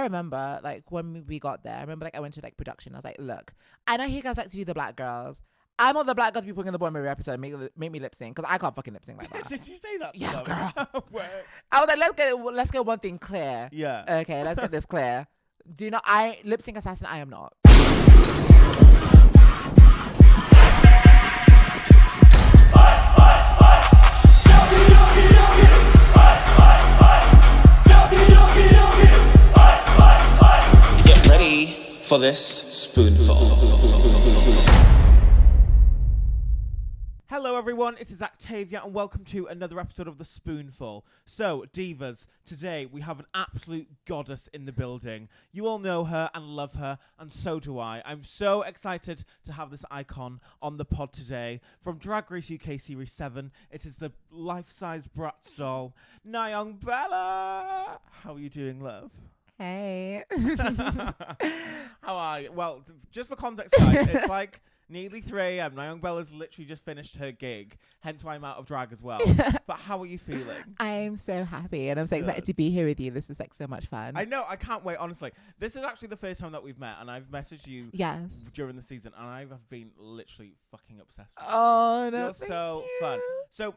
remember like when we got there, I remember like I went to like production. I was like, look, I know you guys like to do the black girls. I'm not the black girl to be putting in the bottom of every episode and make me lip sync because I can't fucking lip sync like that. Did you say that? Yeah, girl. I was like, let's get one thing clear. Yeah. Okay, let's get this clear. I lip sync assassin. I am not. Get ready for this spoonful. Hello everyone, it is Actavia and welcome to another episode of The Spoonful. So, divas, today we have an absolute goddess in the building. You all know her and love her, and so do I. I'm so excited to have this icon on the pod today. From Drag Race UK Series 7, it is the life-size Bratz doll, Nyong Bella. How are you doing, love? Hey. How are you? Well, just for context, guys, it's like nearly 3 a.m. Nyong Bella's literally just finished her gig, hence why I'm out of drag as well. But how are you feeling? I'm so happy and I'm so excited to be here with you. This is like so much fun. I know, I can't wait, honestly. This is actually the first time that we've met, and I've messaged you during the season, and I've been literally fucking obsessed with you. Oh, no. You're so fun. So,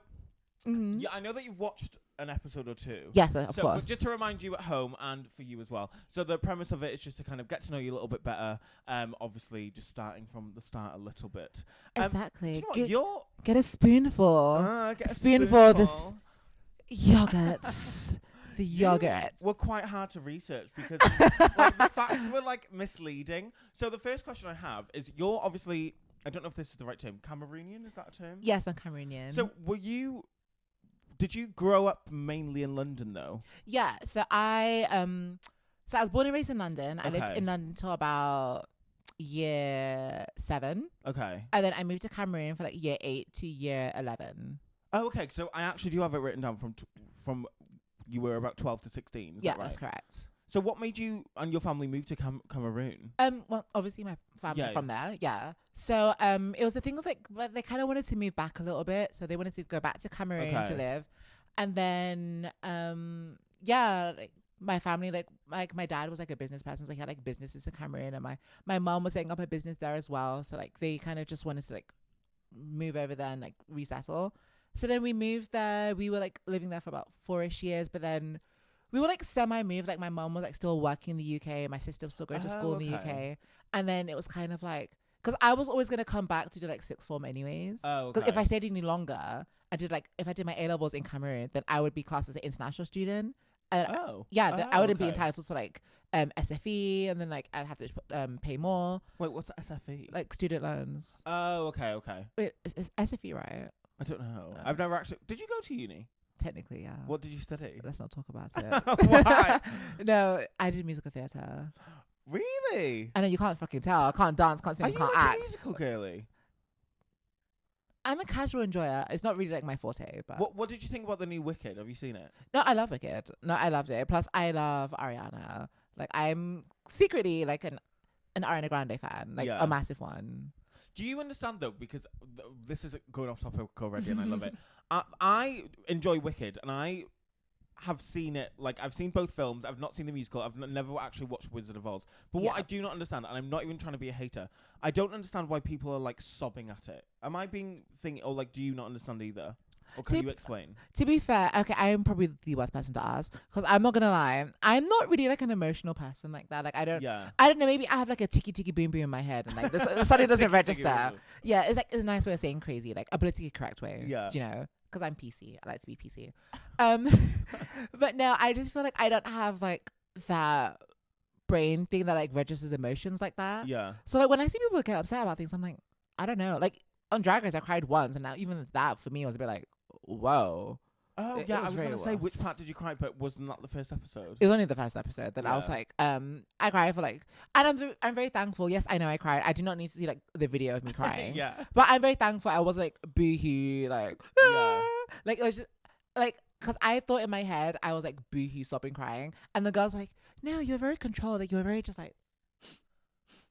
yeah, I know that you've watched an episode or two. Yes, of course. But just to remind you at home and for you as well. So the premise of it is just to kind of get to know you a little bit better. Obviously, just starting from the start a little bit. Exactly. You know get a spoonful. Get a spoonful of this yogurts. The yogurts were quite hard to research because like, the facts were like misleading. So the first question I have is, you're obviously, I don't know if this is the right term, Cameroonian, is that a term? Yes, I'm Cameroonian. So did you grow up mainly in London though? Yeah, so I was born and raised in London. I lived in London until about year 7. Okay. And then I moved to Cameroon for like year 8 to year 11. Oh, okay. So I actually do have it written down from you were about 12 to 16. Is that right? That's correct. So what made you and your family move to Cameroon? Well, obviously my family from there, yeah. So it was a thing of like, but they kind of wanted to move back a little bit, so they wanted to go back to Cameroon to live, and then like my family, like my dad was like a business person, so he had like businesses in Cameroon, and my mom was setting up a business there as well, so like they kind of just wanted to like move over there and like resettle. So then we moved there. We were like living there for about 4-ish years, but then we were like semi-moved. Like my mom was like still working in the UK. My sister was still going to school in the UK. And then it was kind of like, because I was always going to come back to do like sixth form anyways. Because if I stayed any longer, if I did my A-levels in Cameroon, then I would be classed as an international student. And I wouldn't be entitled to like SFE, and then like I'd have to pay more. Wait, what's SFE? Like student loans. Oh, okay. Wait, is SFE right? I don't know. I've never actually. Did you go to uni? Technically, yeah. What did you study? Let's not talk about it. Why? No, I did musical theatre. Really? I know you can't fucking tell. I can't dance, can't sing, can't act. A musical girly? I'm a casual enjoyer. It's not really like my forte. But what did you think about the new Wicked? Have you seen it? No, I love Wicked. No, I loved it. Plus, I love Ariana. Like, I'm secretly like an Ariana Grande fan, like a massive one. Do you understand though? Because this is going off topic already, and I love it. I enjoy Wicked, and I have seen it. Like, I've seen both films. I've not seen the musical. I've never actually watched Wizard of Oz. But what I do not understand, and I'm not even trying to be a hater, I don't understand why people are like sobbing at it. Am I being thinking, or like, do you not understand either? Or can you explain? To be fair, okay, I am probably the worst person to ask, because I'm not gonna lie, I'm not really like an emotional person like that. Like I don't know. Maybe I have like a ticky ticky boom boom in my head, and like this suddenly doesn't register. Yeah, it's like it's a nice way of saying crazy, like a politically correct way. Yeah, do you know? Because I'm PC. I like to be PC. But no, I just feel like I don't have like that brain thing that like registers emotions like that. Yeah. So like when I see people get upset about things, I'm like, I don't know. Like on Drag Race, I cried once, and now even that for me was a bit like, whoa. Oh, I was going to say, which part did you cry, but wasn't that the first episode? It was only the first episode. Then I was like, I cried for like, and I'm very thankful. Yes, I know I cried. I do not need to see like the video of me crying. But I'm very thankful. I was like boohoo, like, like it was just like, because I thought in my head, I was like boohoo, sobbing, crying. And the girl's like, no, you're very controlled. Like, you were very just like,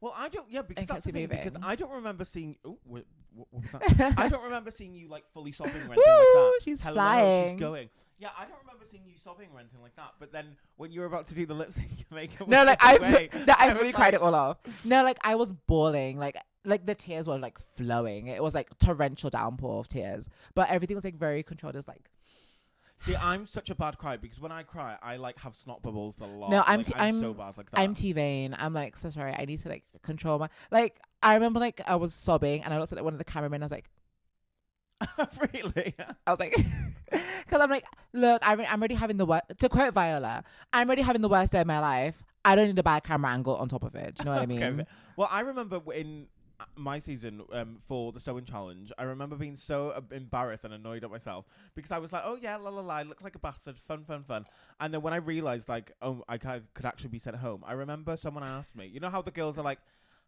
Well, I don't. Yeah, because And that's the kept it thing. Because moving. I don't remember seeing. Oh, what was that? I don't remember seeing you like fully sobbing or anything like that. She's Hello, flying. she's going. Yeah, I don't remember seeing you sobbing or anything like that. But then when you were about to do the lip sync makeup, No, like I I really cried it all off. No, like I was bawling. Like the tears were like flowing. It was like torrential downpour of tears. But everything was like very controlled. It was like. See, I'm such a bad crier because when I cry, I like have snot bubbles a lot. No, I'm so bad like that. I'm T-Vain. I'm like, so sorry. I need to like control my like. I remember like I was sobbing and I looked at one of the cameramen. I was like, really? I was like, because I'm like, look, I'm already having the worst. To quote Viola, I'm already having the worst day of my life. I don't need a bad camera angle on top of it. Do you know what I mean? Okay. Well, I remember in my season for the sewing challenge, I remember being so embarrassed and annoyed at myself because I was like, oh yeah, la la la, I look like a bastard, fun. And then when I realized like, oh, I could actually be sent home, I remember someone asked me, you know how the girls are like,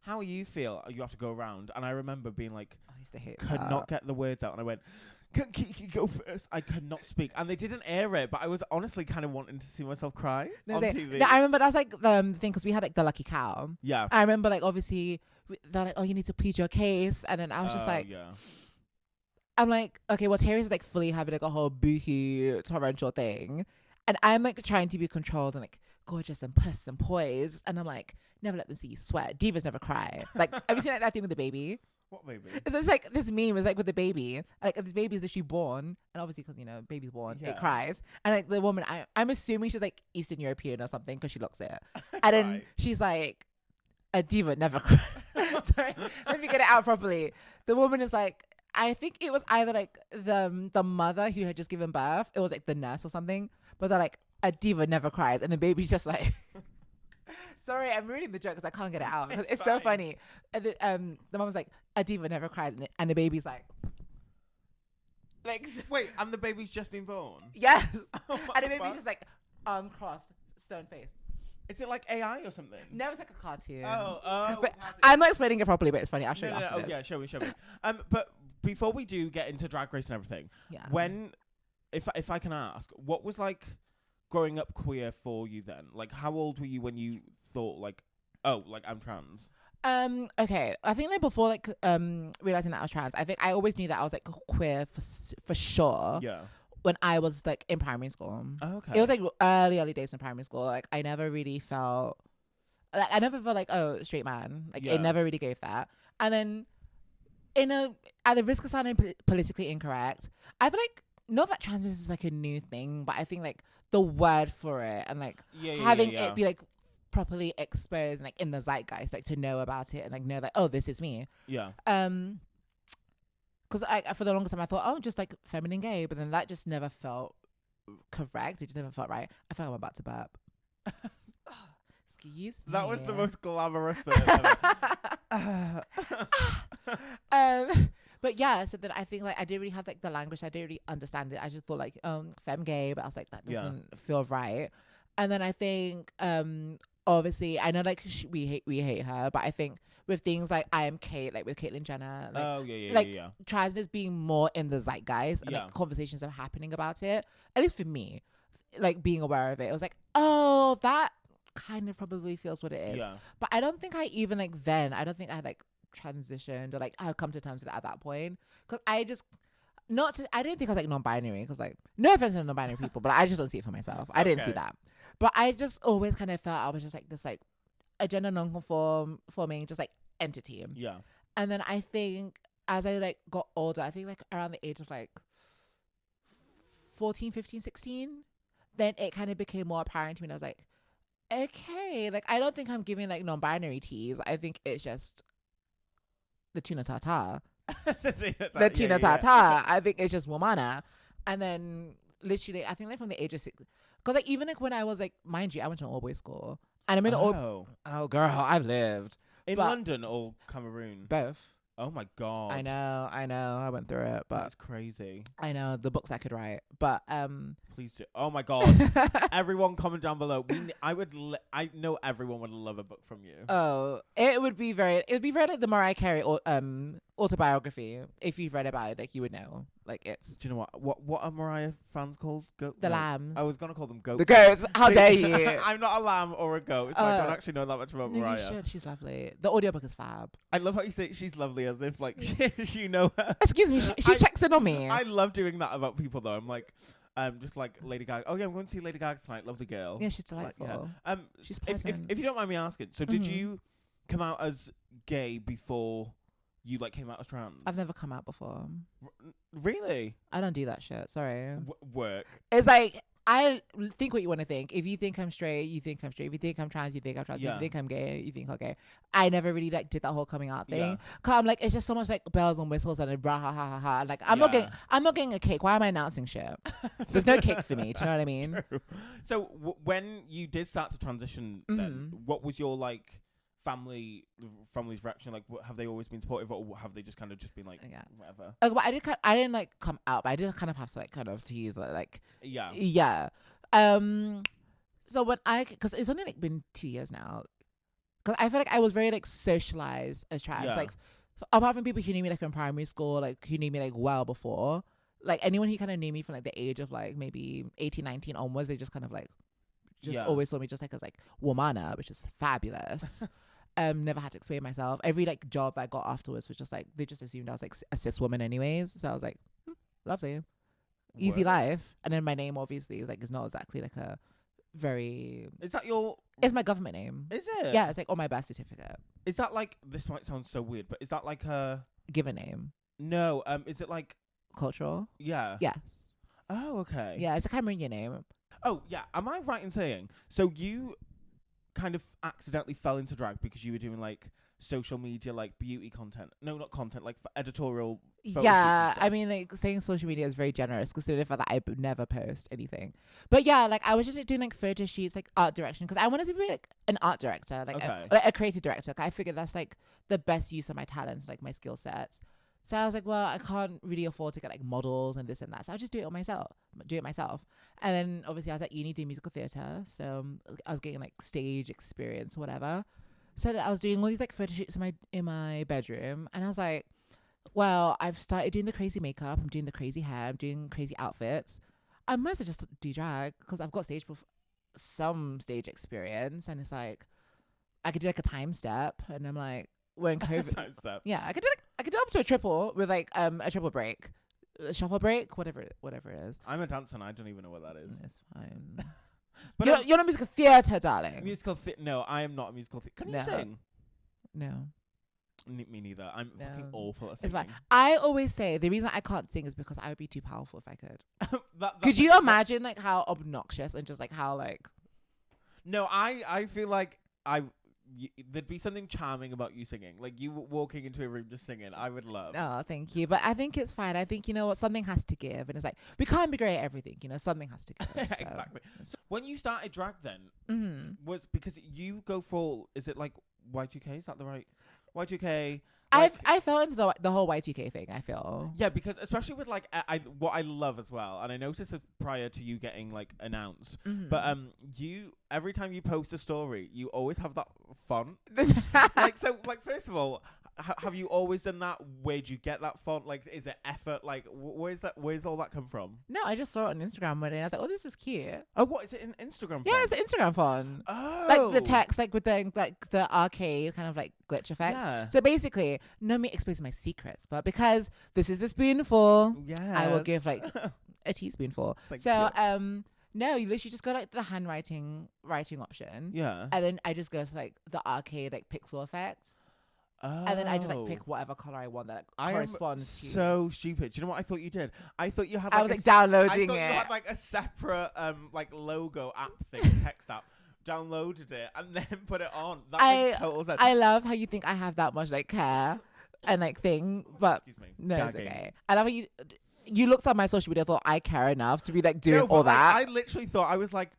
how you feel? You have to go around. And I remember being like, I used to hate could that. not get the words out. And I went, can Kiki go first? I could not speak. And they didn't air it, but I was honestly kind of wanting to see myself cry on TV. No, I remember that's like the thing because we had like the lucky cow. Yeah. I remember like obviously they're like, oh, you need to plead your case. And then I was just like, yeah. I'm like, okay, well, Terry's like fully having like a whole boohoo torrential thing. And I'm like trying to be controlled and like gorgeous and puss and poised. And I'm like, never let them see you sweat. Divas never cry. Like, have you seen like that thing with the baby? What baby? There's like this meme is like with the baby. Like this baby is literally born. And obviously because, you know, baby's born, it cries. And like the woman, I'm assuming she's like Eastern European or something because she looks it. And then she's like, a diva never cries. Sorry, let me get it out properly. The woman is like, I think it was either like the mother who had just given birth. It was like the nurse or something. But they're like, a diva never cries. And the baby's just like... Sorry, I'm ruining the joke because I can't get it out. It's so funny. And the mom was like, a diva never cries. And the baby's like... Wait, and the baby's just been born? Yes. And the baby's just like, crossed, stone face. Is it like AI or something? No, it's like a cartoon. But I'm not explaining it properly, but it's funny. I'll show you after this. Oh, yeah, show me. But before we do get into Drag Race and everything, if I can ask, what was like growing up queer for you then? Like, how old were you when you thought like, oh, like I'm trans? Okay. I think like before like realizing that I was trans, I think I always knew that I was like queer for sure. Yeah. When I was like in primary school. Oh, okay. It was like early days in primary school. Like I never really felt like, oh, straight man. Like it never really gave that. And then at the risk of sounding politically incorrect, I feel like not that trans is like a new thing, but I think like the word for it and like having it be like properly exposed and like in the zeitgeist, like to know about it and like know that, oh, this is me. Yeah. Because I for the longest time I thought, oh, just like feminine gay, but then that just never felt correct. It just never felt right. I feel like I'm about to burp. Excuse me. That was the most glamorous burp ever. But yeah, so then I think like I didn't really have like the language. I didn't really understand it. I just thought like femme gay, but I was like that doesn't feel right. And then I think obviously I know like we hate her, but I think with things like I Am Kate, like with Caitlyn Jenner, like transness being more in the zeitgeist and like conversations are happening about it. At least for me, like being aware of it, it was like, oh, that kind of probably feels what it is. Yeah. But I don't think I even like then. I don't think I had like transitioned or like I had come to terms with it at that point because I just I didn't think I was like non-binary because like no offense to non-binary people, but I just don't see it for myself. I didn't see that. But I just always kind of felt I was just like this like a gender non-conforming just like entity. Yeah. And then I think as I like got older, I think like around the age of like 14, 15, 16, then it kind of became more apparent to me and I was like, okay, like I don't think I'm giving like non-binary teas. I think it's just the tuna tartar. the tuna tartar. I think it's just womana. And then literally I think like from the age of 6, because like even like when I was like, mind you, I went to an all-boys school and I'm in oh girl, I've lived in London or Cameroon, both. Oh my god. I know I went through it, but that's crazy. I know the books I could write, but Please do. Oh my god! Everyone, comment down below. I know everyone would love a book from you. Oh, it would be very like the Mariah Carey autobiography. If you've read about it, like you would know. Like it's. Do you know what are Mariah fans called? Lambs. I was gonna call them goats. The goats. How dare you? I'm not a lamb or a goat, so I don't actually know that much about Mariah. You should. She's lovely. The audiobook is fab. I love how you say she's lovely, as if like you know her. Excuse me. She checks in on me. I love doing that about people though. I'm like. Just like Lady Gaga. Oh yeah, I'm going to see Lady Gaga tonight. Lovely girl. Yeah, she's delightful. Like, yeah. She's pleasant. If you don't mind me asking, so did you come out as gay before you like came out as trans? I've never come out before. Really? I don't do that shit. Sorry. Work. It's like I think what you want to think. If you think I'm straight, you think I'm straight. If you think I'm trans, you think I'm trans. Yeah. If you think I'm gay, you think I'm gay. I never really like did that whole coming out thing. Yeah. Cause I'm like, it's just so much like bells and whistles and rah ha ha ha ha. Like I'm not getting a cake. Why am I announcing shit? There's no cake for me. Do you know what I mean? True. So when you did start to transition, then what was your like family's reaction? Like, have they always been supportive, or have they just kind of just been like, whatever? But I didn't like come out, but I did kind of have to like kind of tease like yeah. So when because it's only like been 2 years now, because I feel like I was very like socialized as trans, like apart from people who knew me like from primary school, like who knew me like well before, like anyone who kind of knew me from like the age of like maybe 18, 19 onwards, they just kind of like always saw me just like as like womana, which is fabulous. Never had to explain myself. Every like job I got afterwards was just like they just assumed I was like a cis woman anyways. So I was like, lovely, easy life. And then my name obviously is like is not exactly like a very. Is that your? It's my government name. Is it? Yeah, it's like on my birth certificate. Is that like this might sound so weird, but is that like a given name? No. Is it like cultural? Yeah. Yes. Oh, okay. Yeah, it's a Cameroonian name. Oh, yeah. Am I right in saying so? You kind of accidentally fell into drag because you were doing like social media, like beauty content. No, not content, like for editorial. Yeah, I mean, like saying social media is very generous because the fact that I never post anything. But yeah, like I was just like, doing like photo shoots, like art direction, because I wanted to be like an art director, like a creative director. I figured that's like the best use of my talents, like my skill sets. So I was like, well, I can't really afford to get like models and this and that. So I'll just do it myself. And then obviously I was at uni doing musical theatre. So I was getting like stage experience or whatever. So I was doing all these like photo shoots in my bedroom. And I was like, well, I've started doing the crazy makeup. I'm doing the crazy hair. I'm doing crazy outfits. I might as well just do drag because I've got some stage experience. And it's like, I could do like a time step. And I'm like, we're in COVID. Time step. Yeah, I could do up to a triple with like a triple break, a shuffle break, whatever it is. I'm a dancer and I don't even know what that is. It's fine. But you're not musical theatre, darling. No, I am not a musical theatre. Can you sing? No. Me neither. I'm fucking awful at singing. It's fine. I always say the reason I can't sing is because I would be too powerful if I could. Could you imagine like how obnoxious and just like how like? No, I feel like there'd be something charming about you singing, like you walking into a room just singing. I would love. Oh, thank you, but I think it's fine. I think, you know what, something has to give, and it's like we can't be great at everything. You know, something has to give. So. Exactly. When you started drag, then was because you go for, is it like Y2K? Is that the right Y2K? I fell into the whole Y2K thing. I feel because especially with like what I love as well, and I noticed it prior to you getting like announced, but you every time you post a story, you always have that font. Like so, like first of all, have you always done that? Where'd you get that font? Like, is it effort? Like, where's all that come from? No, I just saw it on Instagram one day and I was like, oh, this is cute. Oh, what is it in Instagram? Yeah, it's an Instagram font. Oh, like the text, like with the arcade kind of like glitch effect. Yeah. So basically, no me exposing my secrets, but because this is the spoonful, I will give like a teaspoonful. So no, you literally just go like the handwriting option. Yeah. And then I just go to like the arcade like pixel effect. Oh. And then I just like pick whatever color I want that corresponds to. So stupid. Do you know what I thought you did? I thought you had. Like I was like downloading it. You had like a separate like logo app thing, text app. Downloaded it and then put it on. That makes total sense. I love how you think I have that much like care and like thing, but no, it's okay. I love how you looked at my social media, thought I care enough to be like doing all that. I literally thought, I was like,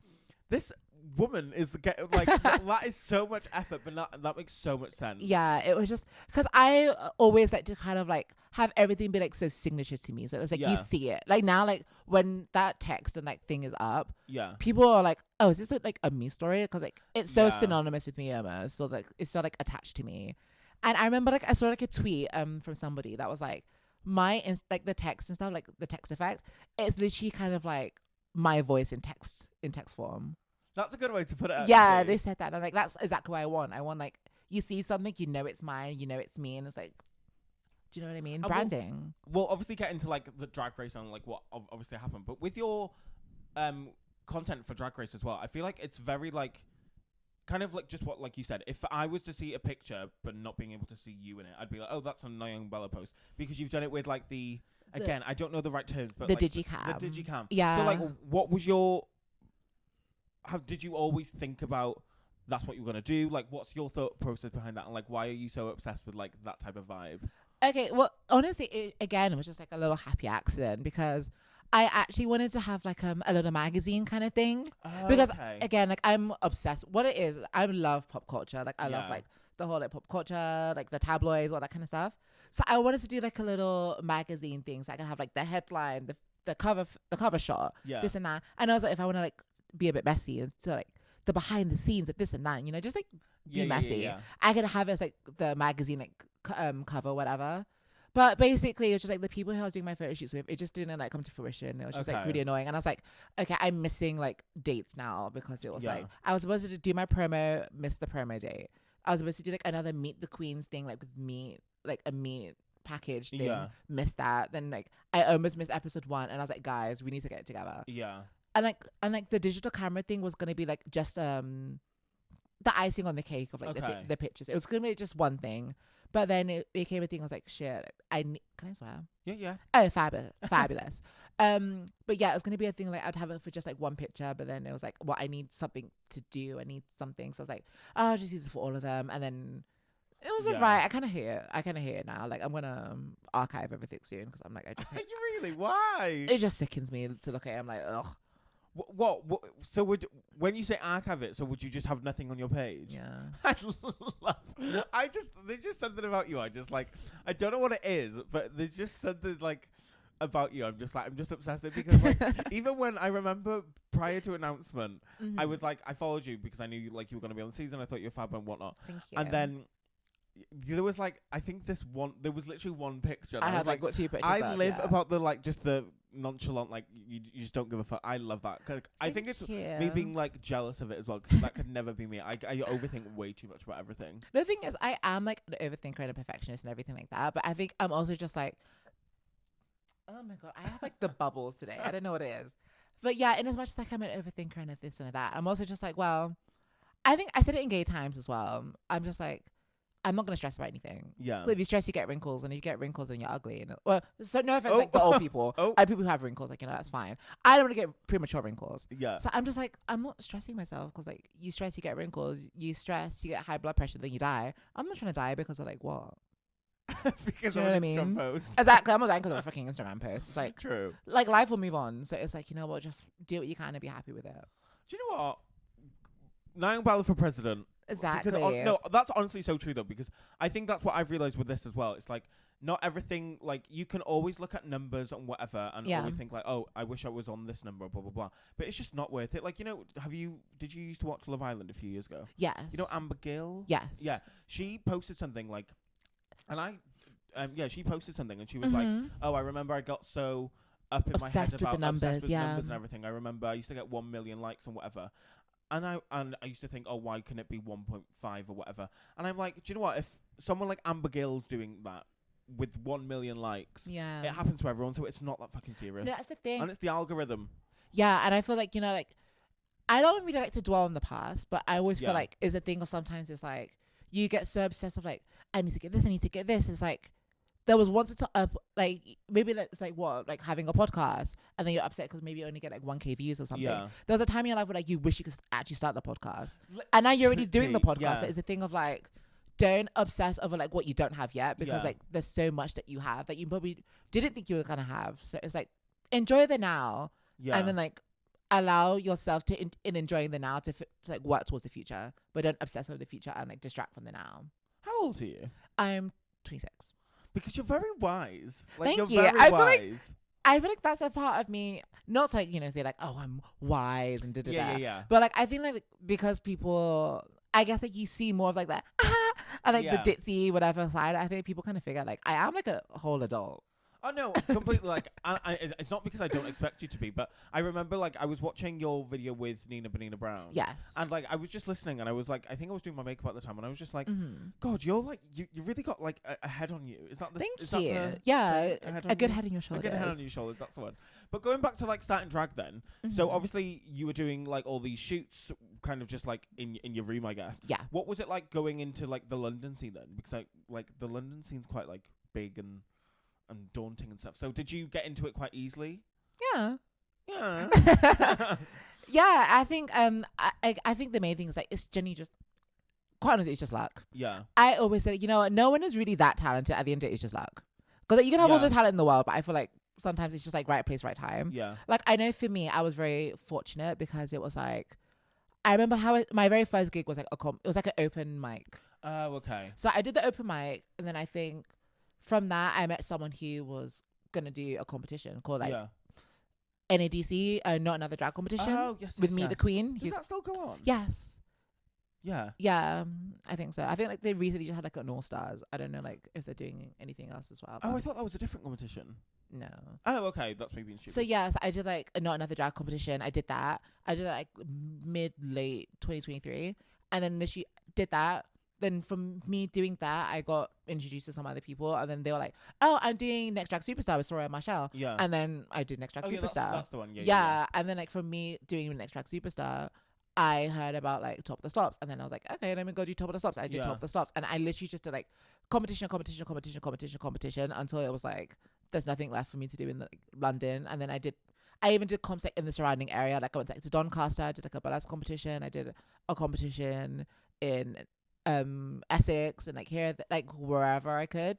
this woman is the like that is so much effort, but that makes so much sense. Yeah, it was just because I always like to kind of like have everything be like so signature to me. So it's like you see it like now, like when that text and like thing is up, people are like, oh, is this like a me story? Because like it's so synonymous with me almost, so like it's so like attached to me. And I remember like I saw like a tweet from somebody that was like like the text and stuff, like the text effect, it's literally kind of like my voice in text form. That's a good way to put it, actually. Yeah, they said that, and I'm like, that's exactly what I want. I want like, you see something, you know it's mine, you know it's me, and it's like, do you know what I mean? Branding. We'll obviously get into like the Drag Race and like what obviously happened, but with your content for Drag Race as well, I feel like it's very like kind of like just what, like you said, if I was to see a picture but not being able to see you in it, I'd be like, oh, that's a Nyong Bella post, because you've done it with like again, I don't know the right terms, but the like digicam. The digicam. Yeah. So like, what was how did you always think about that's what you were going to do? Like, what's your thought process behind that? And like, why are you so obsessed with like that type of vibe? Okay, well, honestly, it was just like a little happy accident, because I actually wanted to have like a little magazine kind of thing, because again, like I'm obsessed. What it is, I love pop culture. Like I love like the whole like pop culture, like the tabloids, all that kind of stuff. So I wanted to do like a little magazine thing, so I can have like the headline, the cover shot, this and that. And I was like, if I want to like be a bit messy, and so like the behind the scenes, like this and that, you know, just like be messy. I could have it as like the magazine like cover, whatever. But basically, it was just like the people who I was doing my photo shoots with, it just didn't like come to fruition. It was just like really annoying. And I was like, okay, I'm missing like dates now, because it was like I was supposed to do my promo, missed the promo date. I was supposed to do like another Meet the Queens thing, like with meat, like a meat package thing. Missed that. Then like I almost missed episode 1, and I was like, guys, we need to get it together. And like the digital camera thing was gonna be like just the icing on the cake of like the pictures. It was gonna be just one thing. But then it became a thing. I was like, shit, can I swear? Yeah. Oh, fabulous. But yeah, it was going to be a thing like I'd have it for just like one picture, but then it was like, well, I need something to do. I need something. So I was like, oh, I'll just use it for all of them. And then it was alright. I kind of hear it now. Like I'm going to archive everything soon, because I'm like, I just... You really? Why? It just sickens me to look at it. I'm like, ugh. What? So when you say archive it, so would you just have nothing on your page? Yeah. There's just something about you. I don't know what it is, but there's just something like about you. I'm just obsessed with, because like even when I remember prior to announcement, I was like, I followed you because I knew you were going to be on the season. I thought you were fab and whatnot. Thank you. And then there was like, I think there was literally one picture. I had like got 2 pictures. I live about the like just the nonchalant, like you just don't give a fuck. I love that. Cause I think it's me being like jealous of it as well, because that could never be me. I overthink way too much about everything. The thing is, I am like an overthinker and a perfectionist and everything like that, but I think I'm also just like, oh my god, I have like the bubbles today. I don't know what it is, but yeah, in as much as like I'm an overthinker and this and that, I'm also just like, well, I think I said it in Gay Times as well. I'm just like, I'm not gonna stress about anything. Yeah. So if you stress, you get wrinkles, and if you get wrinkles, then you're ugly. And well, so no offense, like the old people, people who have wrinkles, like, you know, that's fine. I don't want to get premature wrinkles. Yeah. So I'm just like, I'm not stressing myself, because like you stress, you get wrinkles. You stress, you get high blood pressure, then you die. I'm not trying to die because of like what? Because you know of what I mean? post. Exactly. I'm not dying because of a fucking Instagram post. It's like true. Like life will move on. So it's like, you know what? Just do what you can and be happy with it. Do you know what? Nyong Bella for president. Exactly. No, that's honestly so true though, because I think that's what I've realized with this as well. It's like not everything, like you can always look at numbers and whatever and always think like, oh, I wish I was on this number, blah blah blah. But it's just not worth it. Like, you know, did you used to watch Love Island a few years ago? Yes. You know Amber Gill? Yes. Yeah. She posted something like, and she posted something and she was like, oh, I remember I got so up in my head about the numbers, obsessed with numbers and everything. I remember I used to get 1 million likes and whatever. And I used to think, oh, why can it be 1.5 or whatever? And I'm like, do you know what? If someone like Amber Gill's doing that with 1 million likes, it happens to everyone, so it's not that fucking serious. No, that's the thing. And it's the algorithm. Yeah, and I feel like, you know, like, I don't really like to dwell on the past, but I always feel like it's a thing of sometimes it's like, you get so obsessed with like, I need to get this, I need to get this. It's like, there was once like maybe it's like what, like having a podcast and then you're upset because maybe you only get like 1K views or something. There was a time in your life where like you wish you could actually start the podcast, and now you're already doing the podcast. So it's a thing of like, don't obsess over like what you don't have yet, because like there's so much that you have that you probably didn't think you were gonna have. So it's like, enjoy the now, and then like allow yourself to in enjoying the now to like work towards the future, but don't obsess over the future and like distract from the now. How old are you? I'm 26. Because you're very wise. Like, Thank you're you. very wise. I feel like that's a part of me, not to like, you know, say like, oh, I'm wise and da-da-da. Yeah. But like, I think like because people, I guess like you see more of like that, and like the ditzy whatever side, I think people kind of figure like I am like a whole adult. Oh no, completely. Like, it's not because I don't expect you to be, but I remember like I was watching your video with Nina Benina Brown. Yes. And like I was just listening, and I was like, I think I was doing my makeup at the time, and I was just like, God, you're like you really got like a head on you. Is that the? Thank is you. That yeah, a good head on your A shoulders. good head on your shoulders. That's the one. But going back to like starting drag then, so obviously you were doing like all these shoots, kind of just like in your room, I guess. Yeah. What was it like going into like the London scene then? Because like the London scene's quite like big and daunting and stuff. So did you get into it quite easily? Yeah. Yeah. Yeah, I think I think the main thing is like it's generally just, quite honestly, it's just luck. Yeah. I always say, you know what, no one is really that talented. At the end of it, it's just luck. Because like, you can have all the talent in the world, but I feel like sometimes it's just like right place, right time. Yeah. Like I know for me, I was very fortunate because it was like, I remember how my very first gig was like it was like an open mic. Oh, okay. So I did the open mic, and then I think from that I met someone who was gonna do a competition called like NADC, Not Another Drag Competition. Oh, yes, with Me the Queen. Does that still go on? Yes. Yeah. Yeah, I think so. I think like they recently just had like an All Stars. I don't know like if they're doing anything else as well. Oh, I thought that was a different competition. No. Oh, okay. That's me being stupid. So yes, I did like a Not Another Drag Competition. I did that. I did it like mid-late 2023, and then she did that. Then from me doing that, I got introduced to some other people, and then they were like, "Oh, I'm doing Next Drag Superstar with Soraya and Marshall." Yeah. And then I did Next Drag Superstar. That's the one. Yeah. And then like from me doing Next Drag Superstar, I heard about like Top of the Slops, and then I was like, okay, let me go do Top of the Slops. I did Top of the Slops, and I literally just did like competition until it was like there's nothing left for me to do in London. And then I even did comps like in the surrounding area. Like I went to Doncaster, I did like a burlesque competition. I did a competition in Essex and like here, like wherever I could.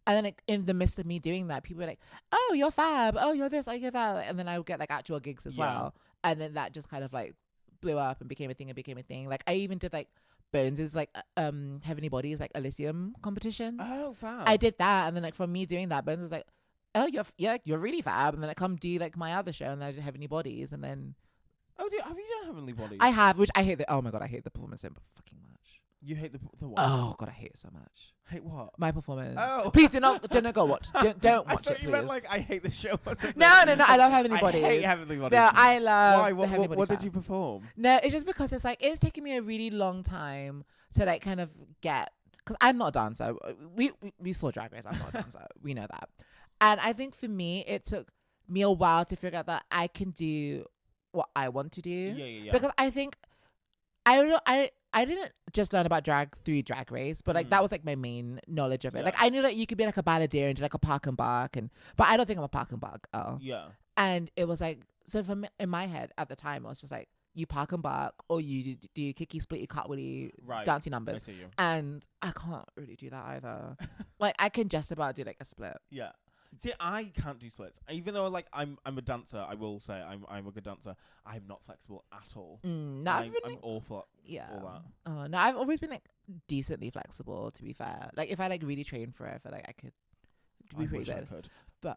And then like in the midst of me doing that, people were like, "Oh, you're fab. Oh, you're this. Oh, you're that." And then I would get like actual gigs as well. And then that just kind of like blew up and became a thing. Like I even did like Bones's like Heavenly Bodies like Elysium competition. Oh, fab. I did that, and then like from me doing that, Bones was like, "Oh, you're really fab." And then I come do like my other show, and then I did Heavenly Bodies, and then have you done Heavenly Bodies? I have, which I hate. Oh my god, I hate the performance so fucking much. You hate the what? Oh god, I hate it so much. Hate what? My performance. Oh, please do not go watch. Don't watch it, you please. meant like I hate the show. No. I love Heavenly Bodies. I hate Heavenly Bodies. No, I love. Why? The Heavenly Bodies What did you perform? No, it's just because it's like it's taken me a really long time to like kind of get, because I'm not a dancer. We saw Drag Race. I'm not a dancer. We know that. And I think for me, it took me a while to figure out that I can do what I want to do. Yeah. Because I think I don't know. I didn't just learn about drag through Drag Race, but like that was like my main knowledge of it. Like I knew that you could be like a balladeer and do like a park and bark, but I don't think I'm a park and bark girl. Yeah. And it was like, so for me, in my head at the time, I was just like, you park and bark, or you do kicky, splitty, cartwheelie, dancey numbers. I see you. And I can't really do that either. Like I can just about do like a split. Yeah. See, I can't do splits. Even though like I'm a dancer, I will say I'm a good dancer. I'm not flexible at all. No, I'm awful at all that. Oh no, I've always been like decently flexible, to be fair. Like if I like really train for it, I feel like I could be pretty good. I could.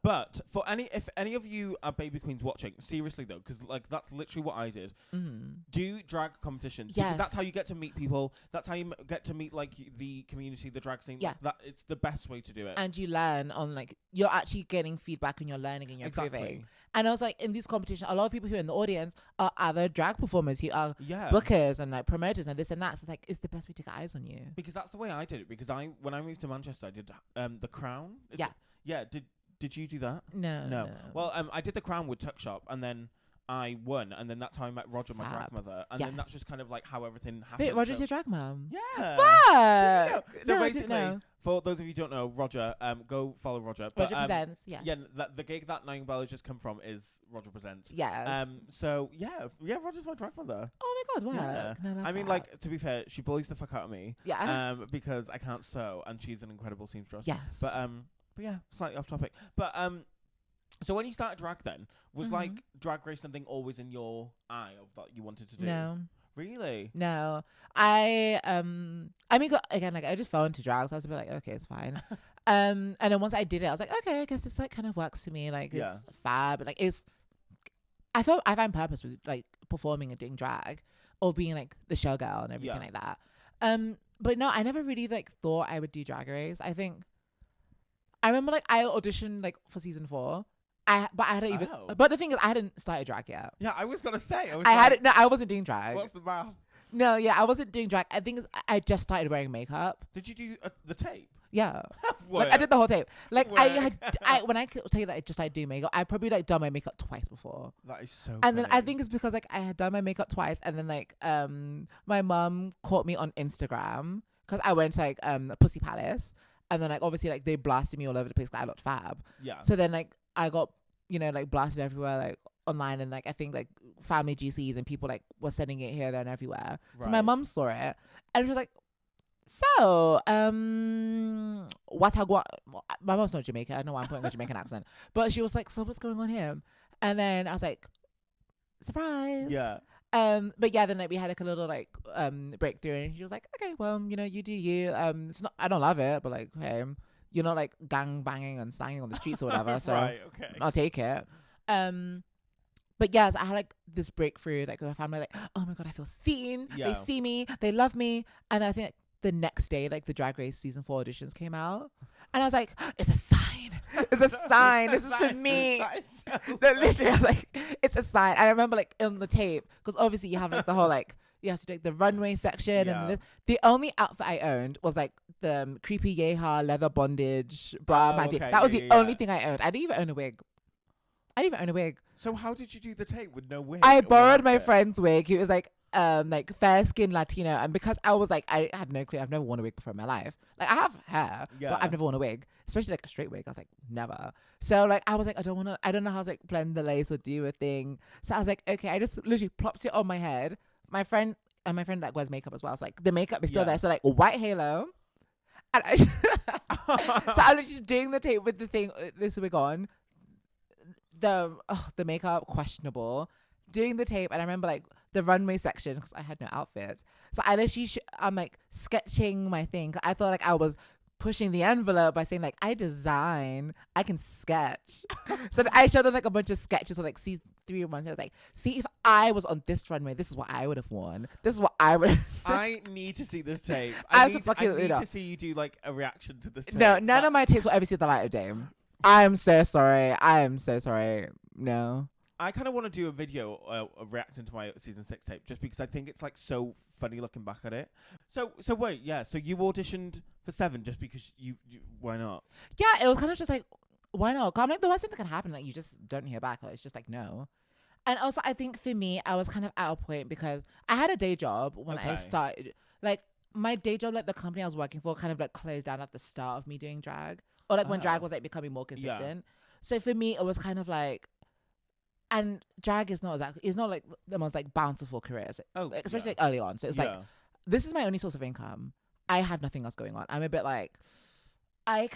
But for if any of you are baby queens watching, seriously though, because like that's literally what I did. Do drag competitions. Yes. Because that's how you get to meet people. That's how you get to meet like the community, the drag scene. Yeah. That it's the best way to do it. And you learn on like, you're actually getting feedback and you're learning and you're improving. And I was like, in these competitions, a lot of people who are in the audience are other drag performers who are bookers and like promoters and this and that. So it's like, it's the best way to get eyes on you. Because that's the way I did it. Because when I moved to Manchester, I did The Crown. Did you do that? No. Well, I did The Crown with Tuck Shop, and then I won, and then that's how I met Roger, my drag mother, and then that's just kind of like how everything happened. Wait, Roger's your drag mom? Yeah. Fuck! So basically, for those of you who don't know, Roger, go follow Roger. Roger Presents, yes. Yeah, the gig that Nyong Bella just come from is Roger Presents. Yes. So yeah, Roger's my drag mother. Oh my god, wow. Yeah. I mean, like, to be fair, she bullies the fuck out of me. Yeah. Because I can't sew, and she's an incredible seamstress. Yes. But yeah, slightly off topic. But So when you started drag, then was like Drag Race something always in your eye of that you wanted to do? No. Really? No. I mean, again, like I just fell into drag, so I was a bit like, okay, it's fine. And then once I did it, I was like, okay, I guess this like kind of works for me. Like it's fab. Like I find purpose with like performing and doing drag or being like the showgirl and everything like that. But no, I never really like thought I would do Drag Race. I think I remember like I auditioned like for season 4. But I hadn't even. But the thing is, I hadn't started drag yet. Yeah, I was gonna say. I wasn't doing drag. What's the math? No, yeah, I wasn't doing drag. I think I just started wearing makeup. Did you do the tape? Yeah, like I did the whole tape. Like when I tell you that I just started doing makeup, I probably like done my makeup twice before. That is so. And then I think it's because like I had done my makeup twice, and then like my mum caught me on Instagram because I went to like Pussy Palace, and then like obviously like they blasted me all over the place. Like I looked fab. Yeah. So then like I got like blasted everywhere like online, and like I think like family GCs and people like were sending it here, there, and everywhere. Right. So my mum saw it and she was like, so what my mom's not Jamaican, I know why I'm putting a Jamaican accent, but she was like, so what's going on here? And then I was like, surprise. Yeah. But yeah, then like we had like a little like breakthrough, and she was like, okay, well, you do you. It's not, I don't love it, but like, hey, you're not like gang banging and slanging on the streets or whatever, so right, okay. I'll take it. But yes, I had like this breakthrough, like with my family, like, oh my god, I feel seen. Yeah. They see me, they love me. And then I think like, the next day, like the Drag Race season 4 auditions came out, and I was like, it's a sign. It's a sign. This is for me. Literally, I was like, it's a sign. I remember like in the tape, because obviously you have like the whole like, you have to do like the runway section, and the only outfit I owned was like the creepy yeha leather bondage bra. Okay. That was the only thing I owned. I didn't even own a wig. So how did you do the tape with no wig? I borrowed my friend's wig. He was like fair skin Latino, and because I was like, I had no clue. I've never worn a wig before in my life. Like I have hair, but I've never worn a wig, especially like a straight wig. I was like, never. So like I was like, I don't know how to like blend the lace or do a thing. So I was like, okay, I just literally plopped it on my head. My friend like wears makeup as well, so like the makeup is still there, so like white halo, and so I was just doing the tape with the thing, this wig on, the makeup questionable, doing the tape, and I remember like the runway section because I had no outfits, so I literally I'm like sketching my thing. I thought like I was pushing the envelope by saying like I can sketch. So I showed them like a bunch of sketches of like see 3 months. I was like, see, if I was on this runway, this is what I would have worn. This is what I would have. I need to see this tape. I need to see you do like a reaction to this tape. No, none of my tapes will ever see the light of day. I'm so sorry. No. I kind of want to do a video of reacting to my season 6 tape, just because I think it's like so funny looking back at it. So wait, yeah. So you auditioned for 7 just because you why not? Yeah, it was kind of just like, why not? 'Cause I'm like, the worst thing that can happen, like you just don't hear back. Like, it's just like no. And also, I think for me, I was kind of at a point because I had a day job when I started. Like my day job, like the company I was working for, kind of like closed down at the start of me doing drag, or like when drag was like becoming more consistent. Yeah. So for me, it was kind of like. And drag is not like the most like bountiful career, especially like early on. So it's like, this is my only source of income. I have nothing else going on. I'm a bit like, I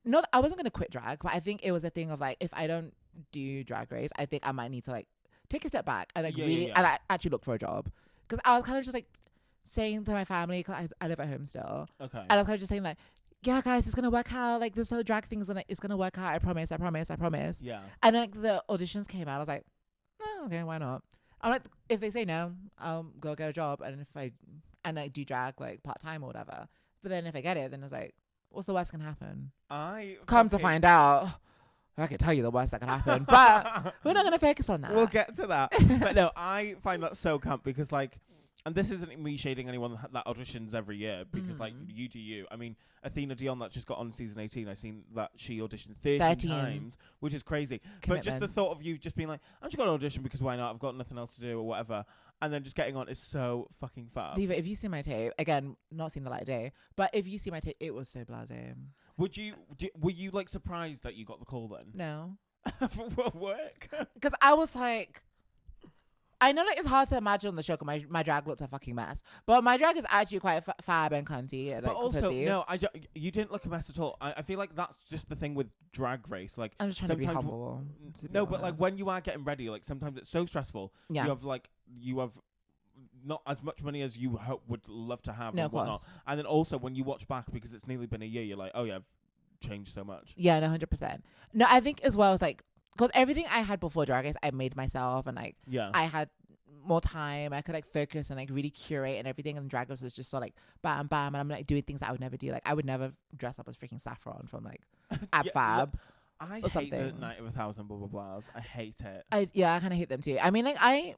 wasn't gonna quit drag, but I think it was a thing of like, if I don't do Drag Race, I think I might need to like take a step back and like and I actually look for a job, because I was kind of just like saying to my family, because I live at home still. Okay. And I was kind of just saying like, yeah, guys, it's gonna work out. Like this whole drag thing's it's gonna work out. I promise. Yeah. And then like the auditions came out. I was like, oh, okay, why not? I'm like, if they say no, I'll go get a job. And if I do drag like part time or whatever. But then if I get it, then it's like, what's the worst can happen? To find out, I can tell you the worst that can happen. But we're not gonna focus on that. We'll get to that. But no, I find that so camp because like. And this isn't me shading anyone that auditions every year, because like you do you. I mean, Athena Dion that just got on season 18, I've seen that she auditioned 13 times, which is crazy. Commitment. But just the thought of you just being like, I'm just going to audition because why not? I've got nothing else to do or whatever. And then just getting on is so fucking fab. Diva, if you see my tape, again, not seen the light of day, but if you see my tape, it was so blasé. Were you like surprised that you got the call then? No. For what work? Because I was like, I know like it's hard to imagine on the show because my drag looks a fucking mess, but my drag is actually quite fab and cunty. And, but like, also, pussy. no, you didn't look a mess at all. I feel like that's just the thing with Drag Race. Like, I'm just trying to be humble. No, but like when you are getting ready, like sometimes it's so stressful. Yeah. You have not as much money as you would love to have, no, and whatnot. And then also when you watch back, because it's nearly been a year, you're like, oh yeah, I've changed so much. Yeah, no, 100%. No, I think as well, it's like, because everything I had before Drag Race, I made myself, and like, I had more time. I could like focus and like really curate and everything. And Drag Race was just so like bam, bam, and I'm like doing things that I would never do. Like I would never dress up as freaking Saffron from like Ab Fab. I or hate something. the Night of 1,000 blah blah blahs. I hate it. I kind of hate them too. I mean, like I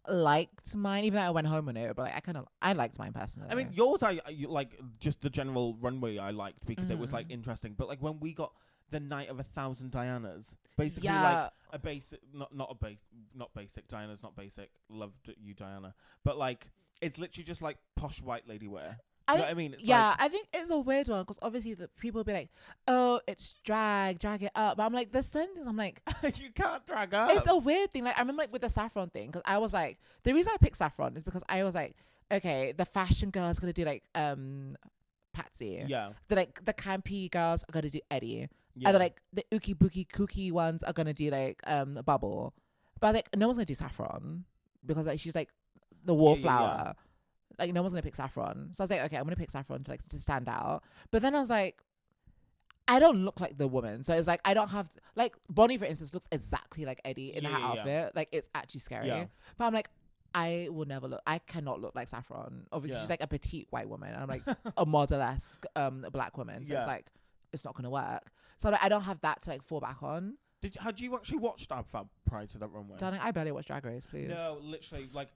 liked mine, even though I went home on it, but like I liked mine personally. I mean, yours, you like just the general runway I liked because it was like interesting. But like when we got the Night of 1,000 Dianas, basically like a basic, not basic. Diana's not basic. Loved you, Diana. But like it's literally just like posh white lady wear. You know what I mean? It's I think it's a weird one because obviously the people will be like, oh, it's drag it up. But I'm like, there's certain things I'm like, you can't drag up. It's a weird thing. Like I remember like with the saffron thing, because I was like, the reason I picked saffron is because I was like, okay, the fashion girl's gonna do like Patsy. Yeah. The campy girls are gonna do Eddie. Yeah. And then like the ookie bookie kooky ones are gonna do like Bubble. But I was like, no one's gonna do saffron because like she's like the wallflower. Yeah. Like no one's gonna pick saffron. So I was like, okay, I'm gonna pick saffron to stand out. But then I was like, I don't look like the woman. So it's like I don't have like Bonnie, for instance, looks exactly like Eddie in her outfit. Yeah. Like it's actually scary. Yeah. But I'm like, I cannot look like Saffron. Obviously she's like a petite white woman. I'm like a model-esque black woman. So it's like it's not gonna work. So like, I don't have that to like fall back on. Had you actually watched Ab Fab prior to that runway? Darling, I barely watched Drag Race, please. No, literally, like,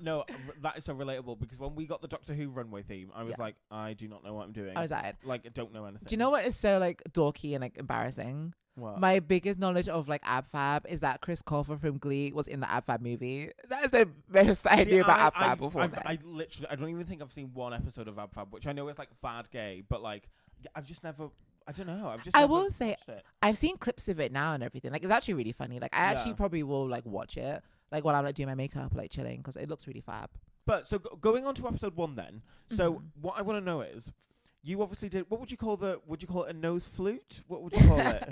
no, that is so relatable because when we got the Doctor Who runway theme, I was like, I do not know what I'm doing. I was like, I don't know anything. Do you know what is so like dorky and like embarrassing? What? My biggest knowledge of like Ab Fab is that Chris Colfer from Glee was in the Ab Fab movie. That is the most I knew about Ab Fab before. I don't even think I've seen one episode of Ab Fab, which I know is like bad gay, but like I've just never. I don't know. I will say I've seen clips of it now and everything. Like it's actually really funny. Like I actually probably will like watch it like while I'm like doing my makeup, like chilling, because it looks really fab. But so going on to episode 1 then. So what I want to know is, you obviously did. What would you call would you call it a nose flute? What would you call it?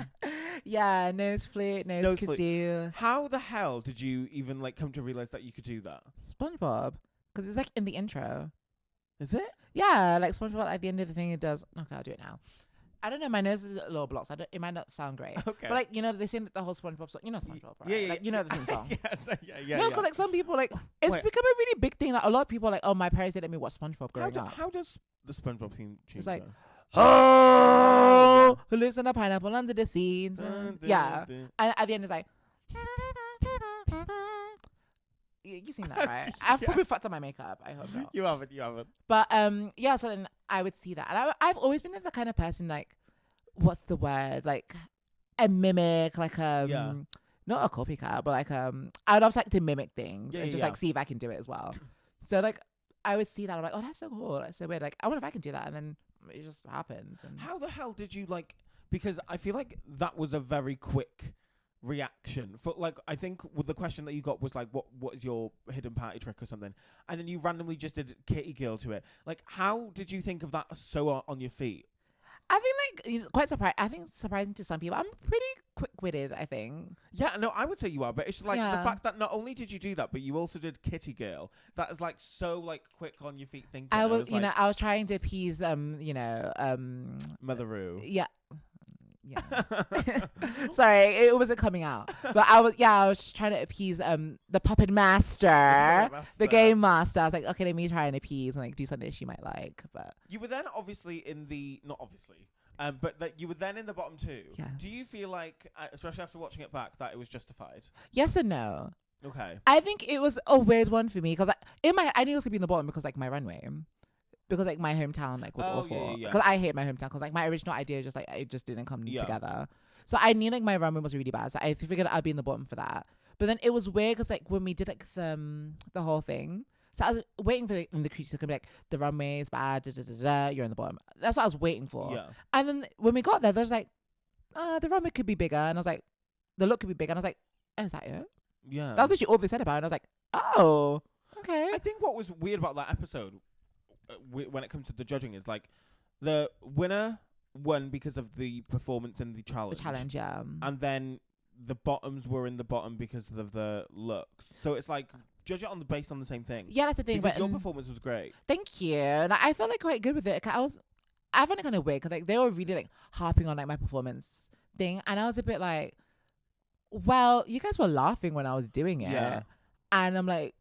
Yeah, nose flute, nose kazoo. How the hell did you even like come to realize that you could do that? SpongeBob, because it's like in the intro. Is it? Yeah, like SpongeBob at the end of the thing it does. Okay, I'll do it now. I don't know. My nose is a little blocked. So it might not sound great. Okay. But like they sing the whole SpongeBob song. You know SpongeBob, right? Yeah. Like you know the theme song. Yeah. No, because like some people like it's become a really big thing. Like a lot of people are like, oh, my parents didn't let me watch SpongeBob growing up. How does the SpongeBob theme change? It's like, oh, who lives in a pineapple under the sea? Yeah. And at the end it's like. You seen that, right? I've probably fucked up my makeup. I hope not. You haven't. But yeah, so then I would see that, and I've always been the kind of person like, what's the word? Like a mimic, like not a copycat, but like I'd love to mimic things and just like see if I can do it as well. So like I would see that, I'm like, oh, that's so cool, that's so weird. Like I wonder if I can do that, and then it just happened. And how the hell did you like? Because I feel like that was a very quick reaction for like I think with the question that you got was like what is your hidden party trick or something, and then you randomly just did Kitty Girl to it. Like how did you think of that so on your feet? I think like it's quite surprising. I think surprising to some people. I'm pretty quick-witted, I think. Yeah, no, I would say you are, but it's just like the fact that not only did you do that, but you also did Kitty Girl. That is like so like quick on your feet thinking. I was I was trying to appease Motheroo. Yeah. Yeah. Sorry, it wasn't coming out. But I was just trying to appease the puppet master, the game master. I was like, okay, let me try and appease and like do something she might like. But you were then obviously but that you were then in the bottom 2. Yes. Do you feel like, especially after watching it back, that it was justified? Yes and no. Okay. I think it was a weird one for me because I knew it was gonna be in the bottom because like my runway. Because like my hometown like was awful. Because I hate my hometown. Because like my original idea just like it just didn't come together. So I knew like my runway was really bad. So I figured I'd be in the bottom for that. But then it was weird because like when we did like the whole thing, so I was waiting for the creatures to come like the runway is bad. You're in the bottom. That's what I was waiting for. Yeah. And then when we got there, there's like, the runway could be bigger, and I was like, the look could be bigger, and I was like, oh, is that it? Yeah. That was actually all they said about it. And I was like, Oh, okay. I think what was weird about that episode, when it comes to the judging, is like the winner won because of the performance in the challenge. The challenge, yeah. And then the bottoms were in the bottom because of the looks. So it's like judge it based on the same thing. Yeah, that's the thing. Because but your performance was great. Thank you. Like, I felt like quite good with it. I found it kind of weird because like they were really like harping on like my performance thing, and I was a bit like, well, you guys were laughing when I was doing it, and I'm like,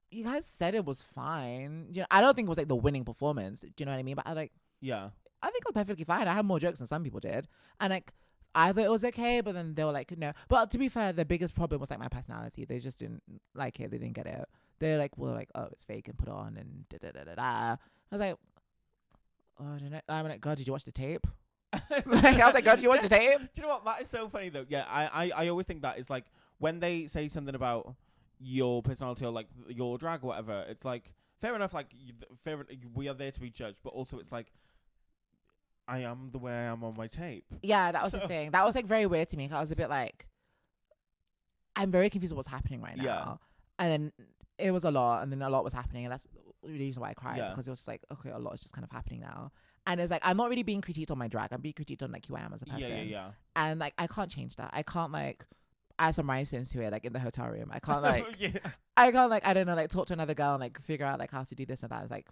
you guys said it was fine. You know, I don't think it was like the winning performance. Do you know what I mean? But I think it was perfectly fine. I had more jokes than some people did, and like I thought it was okay, but then they were like, no. But to be fair, the biggest problem was like my personality. They just didn't like it. They didn't get it. They're like, well, like, oh, it's fake and put on and da da da da da. I was like, oh, I don't know. I'm like, God, did you watch the tape? Like, I was like, God, did you watch the tape? Do you know what? That is so funny though. Yeah, I always think that is like when they say something about your personality or like your drag or whatever. It's like fair enough. Like we are there to be judged, but also it's like I am the way I am on my tape. Yeah, that was the thing. That was like very weird to me. 'Cause I was a bit like, I'm very confused with what's happening right now. Yeah. And then it was a lot, and then a lot was happening, and that's the reason why I cried, Yeah. because it was like, okay, a lot is just kind of happening now. And it's like, I'm not really being critiqued on my drag. I'm being critiqued on like who I am as a person. Yeah. And like, I can't change that. I can't like add some rhymes into it, like in the hotel room. I can't like, I can't like, I don't know, like talk to another girl and like figure out like how to do this and that. It's like,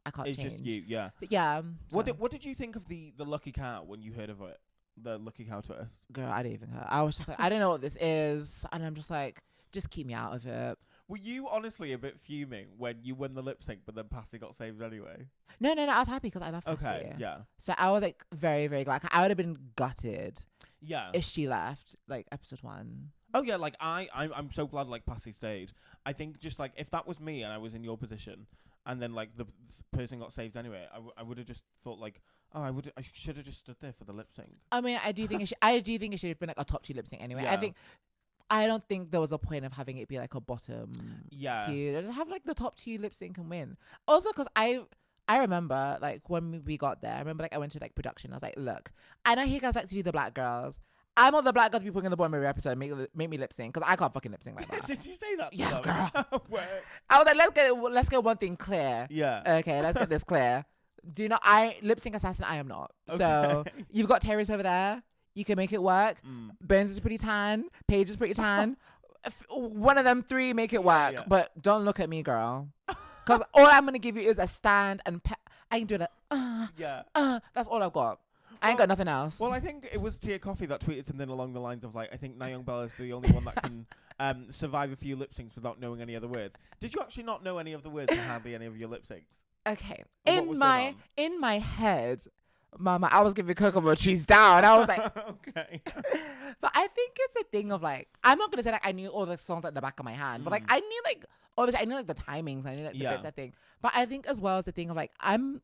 I can't It's change. just you, yeah. But yeah. What did you think of the lucky cow when you heard of it? The lucky cow twist? Girl, I didn't even hear. I was just like, I don't know what this is. And I'm just like, just keep me out of it. Were you honestly a bit fuming when you won the lip sync, but then Passy got saved anyway? No. I was happy because I love Passy. Okay, yeah. So I was like very, very glad. I would have been gutted. Yeah. If she left, like episode 1. Oh yeah, like I'm so glad like Passy stayed. I think just like if that was me and I was in your position, and then like the person got saved anyway, I would have just thought like, oh, I should have just stood there for the lip sync. I mean, I do think it should have been like a top 2 lip sync anyway. Yeah. I don't think there was a point of having it be like a bottom 2. Just have like the top 2 lip sync and win. Also, because I remember like when we got there, I remember like I went to like production. I was like, look, I know you guys like to do the black girls. I'm not the black girl to be putting in the bottom every episode and make me lip sync, because I can't fucking lip sync like that. Did you say that? Yeah, girl. I was like, let's get one thing clear. Yeah. Okay, let's get this clear. Lip sync assassin, I am not. Okay. So you've got Terrace over there. You can make it work. Burns is pretty tan. Paige is pretty tan. One of them 3 make it work. Yeah. But don't look at me, girl. Because all I'm going to give you is a stand and I can do that. That's all I've got. I ain't got nothing else. Well, I think it was Tia Coffee that tweeted something along the lines of like, I think Nyong Bella is the only one that can survive a few lip syncs without knowing any other words. Did you actually not know any of the words and hardly any of your lip syncs? Okay. In my head, Mama, I was giving Kokomo trees down. I was like, okay. But I think it's a thing of like, I'm not gonna say like I knew all the songs at the back of my hand, but like I knew like obviously I knew like the timings, I knew like the bits, I think. But I think as well as the thing of like I feel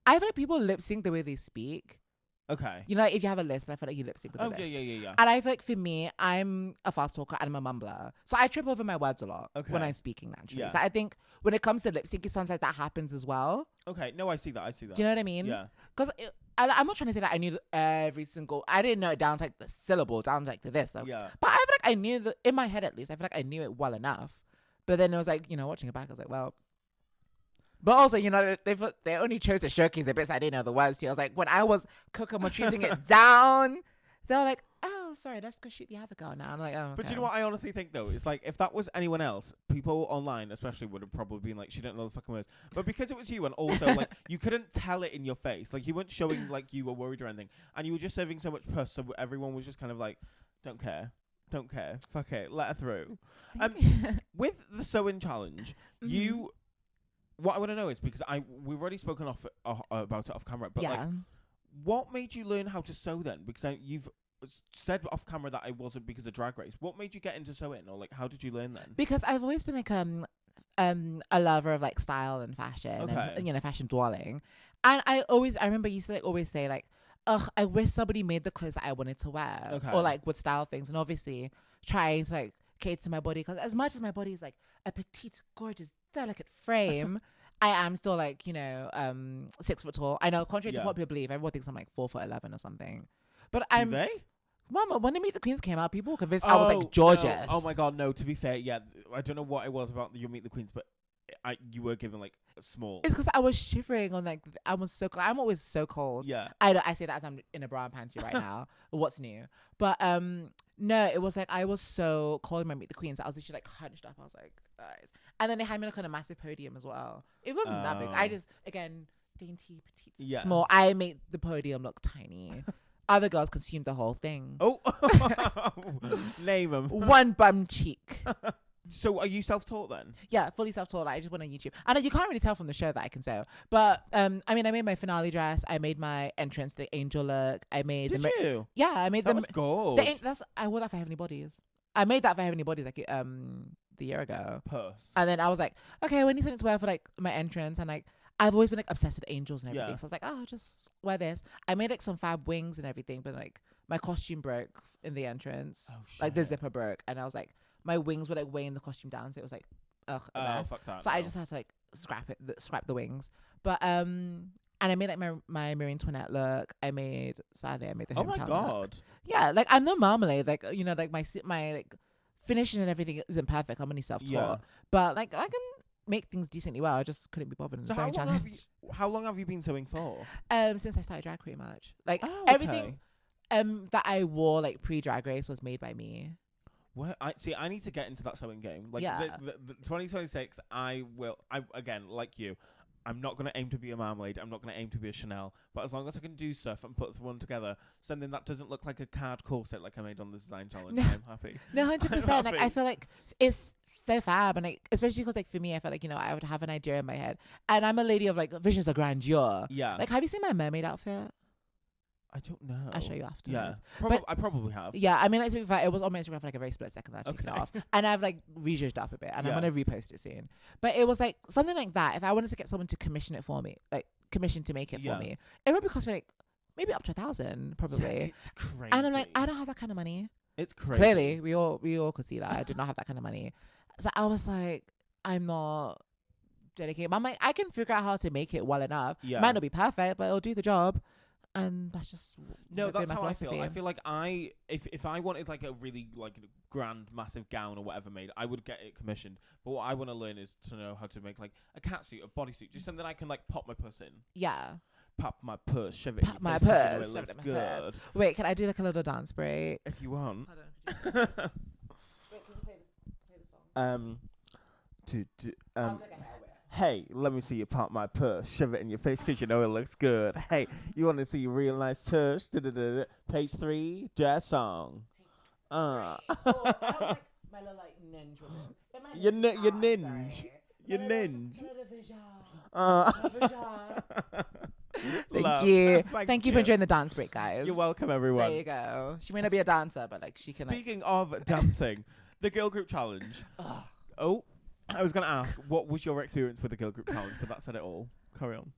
like people lip sync the way they speak. Okay. You know, like if you have a lisp, I feel like you lip sync with the lisp. Yeah. And I feel like for me, I'm a fast talker and I'm a mumbler, so I trip over my words a lot when I'm speaking naturally. Yeah. So I think when it comes to lip syncing, sometimes that happens as well. Okay. No, I see that. Do you know what I mean? Yeah. Because I'm not trying to say that I knew every single. I didn't know it down to like the syllable, down to like to this. Yeah. But I feel like I knew in my head at least. I feel like I knew it well enough. But then it was like, you know, watching it back, I was like, well. But also, you know, they only chose to showcase the bits I didn't know the words to. I was like, when I was choosing it down, they were like, oh, sorry, let's go shoot the other girl now. I'm like, oh, okay. But you know what I honestly think, though? It's like, if that was anyone else, people online especially would have probably been like, she didn't know the fucking words. But because it was you, and also, like, you couldn't tell it in your face. Like, you weren't showing, like, you were worried or anything. And you were just serving so much puss, so everyone was just kind of like, don't care. Fuck it. Let her through. With the sew-in challenge, what I want to know is, because we've already spoken about it off camera, but like, what made you learn how to sew then? Because you've said off camera that it wasn't because of Drag Race. What made you get into sewing, or like, how did you learn then? Because I've always been like a lover of like style and fashion, and you know, fashion dwelling, and I remember you used to like always say like, ugh, I wish somebody made the clothes that I wanted to wear, or like would style things, and obviously trying to like cater to my body, because as much as my body is like a petite, gorgeous, delicate frame, I am still like, you know, 6 foot tall. I know, contrary to what people believe, everyone thinks I'm like 4'11" or something. But I'm. Do they? Mama, when the Meet the Queens came out, people were convinced I was like gorgeous. No. Oh my god, no. To be fair, yeah, I don't know what it was about you Meet the Queens, but you were given like a small. It's because I was shivering on like I was so cold. I'm always so cold. Yeah. I say that as I'm in a bra and panty right now. What's new? But no, it was like I was so cold in my Meet the Queens. I was literally like hunched up. I was like, guys. And then they had me like on a massive podium as well. It wasn't that big. I just again dainty, petite, small. I made the podium look tiny. Other girls consumed the whole thing. Oh, name them. One bum cheek. So are you self-taught then? Yeah, fully self-taught. Like, I just went on YouTube. And you can't really tell from the show that I can sew. But, I mean, I made my finale dress. I made my entrance, the angel look. I made Did you? Yeah, I made that was gold. I wore that for Heavenly Bodies. I made that for Heavenly Bodies, like, the year ago. Purse. And then I was like, okay, we need something to wear for, like, my entrance. And, like, I've always been like obsessed with angels and everything. Yeah. So I was like, oh, I'll just wear this. I made like some fab wings and everything, but like my costume broke in the entrance. Oh, shit. Like the zipper broke. And I was like, my wings were like weighing the costume down. So it was like, ugh, a mess. Fuck that, so I just had to like scrap the wings. But, and I made like my Marine Toinette look. I made the hometown. Oh my God. Look. Yeah. Like I'm no marmalade. Like, you know, like my like finishing and everything isn't perfect. I'm only self-taught. Yeah. But like I can make things decently well. I just couldn't be bothered. So how long have you been sewing for? Since I started drag pretty much. Like everything that I wore like pre-Drag Race was made by me. Well, I need to get into that sewing game. Like the 2026, again, like you, I'm not going to aim to be a Marmalade. I'm not going to aim to be a Chanel. But as long as I can do stuff and put one together, something that doesn't look like a card corset like I made on the design challenge, I'm happy. No, 100%. Like I feel like it's so fab, and like especially because like for me, I felt like I would have an idea in my head, and I'm a lady of like visions of grandeur. Yeah. Like, have you seen my mermaid outfit? I don't know. I'll show you afterwards. Yeah, I probably have. Yeah, I mean, it was on my Instagram for like a very split second. I've taken it off, and I've like rejudged up a bit, and I'm gonna repost it soon. But it was like something like that. If I wanted to get someone to commission it for me, like commission to make it for me, it would cost me like maybe up to 1,000 probably. Yeah, it's crazy. And I'm like, I don't have that kind of money. It's crazy. Clearly, we all could see that I did not have that kind of money. So I was like, I'm not dedicated. But I'm like, I can figure out how to make it well enough. Yeah. Might not be perfect, but it'll do the job. And that's just that's how philosophy. I feel. I feel like if I wanted like a really like grand massive gown or whatever made, I would get it commissioned. But what I want to learn is to know how to make like a catsuit, a bodysuit, just something I can like pop my puss in. Yeah. Pop my purse, shove it. Pop my purse, shove it in my purse. Wait, can I do like a little dance break? If you want. Hold on. Wait, can you play the song? Hey, let me see you pop my purse, shove it in your face because you know it looks good. Hey, you want to see a real nice tush? Page 3, jazz song. I was like my little like ninja. Your ninja. Your ninja. Thank you for enjoying the dance break, guys. You're welcome, everyone. There you go. She may not be a dancer, but like she can. Speaking of dancing, the girl group challenge. Oh. I was going to ask, what was your experience with the girl group challenge? But that said it all. Carry on.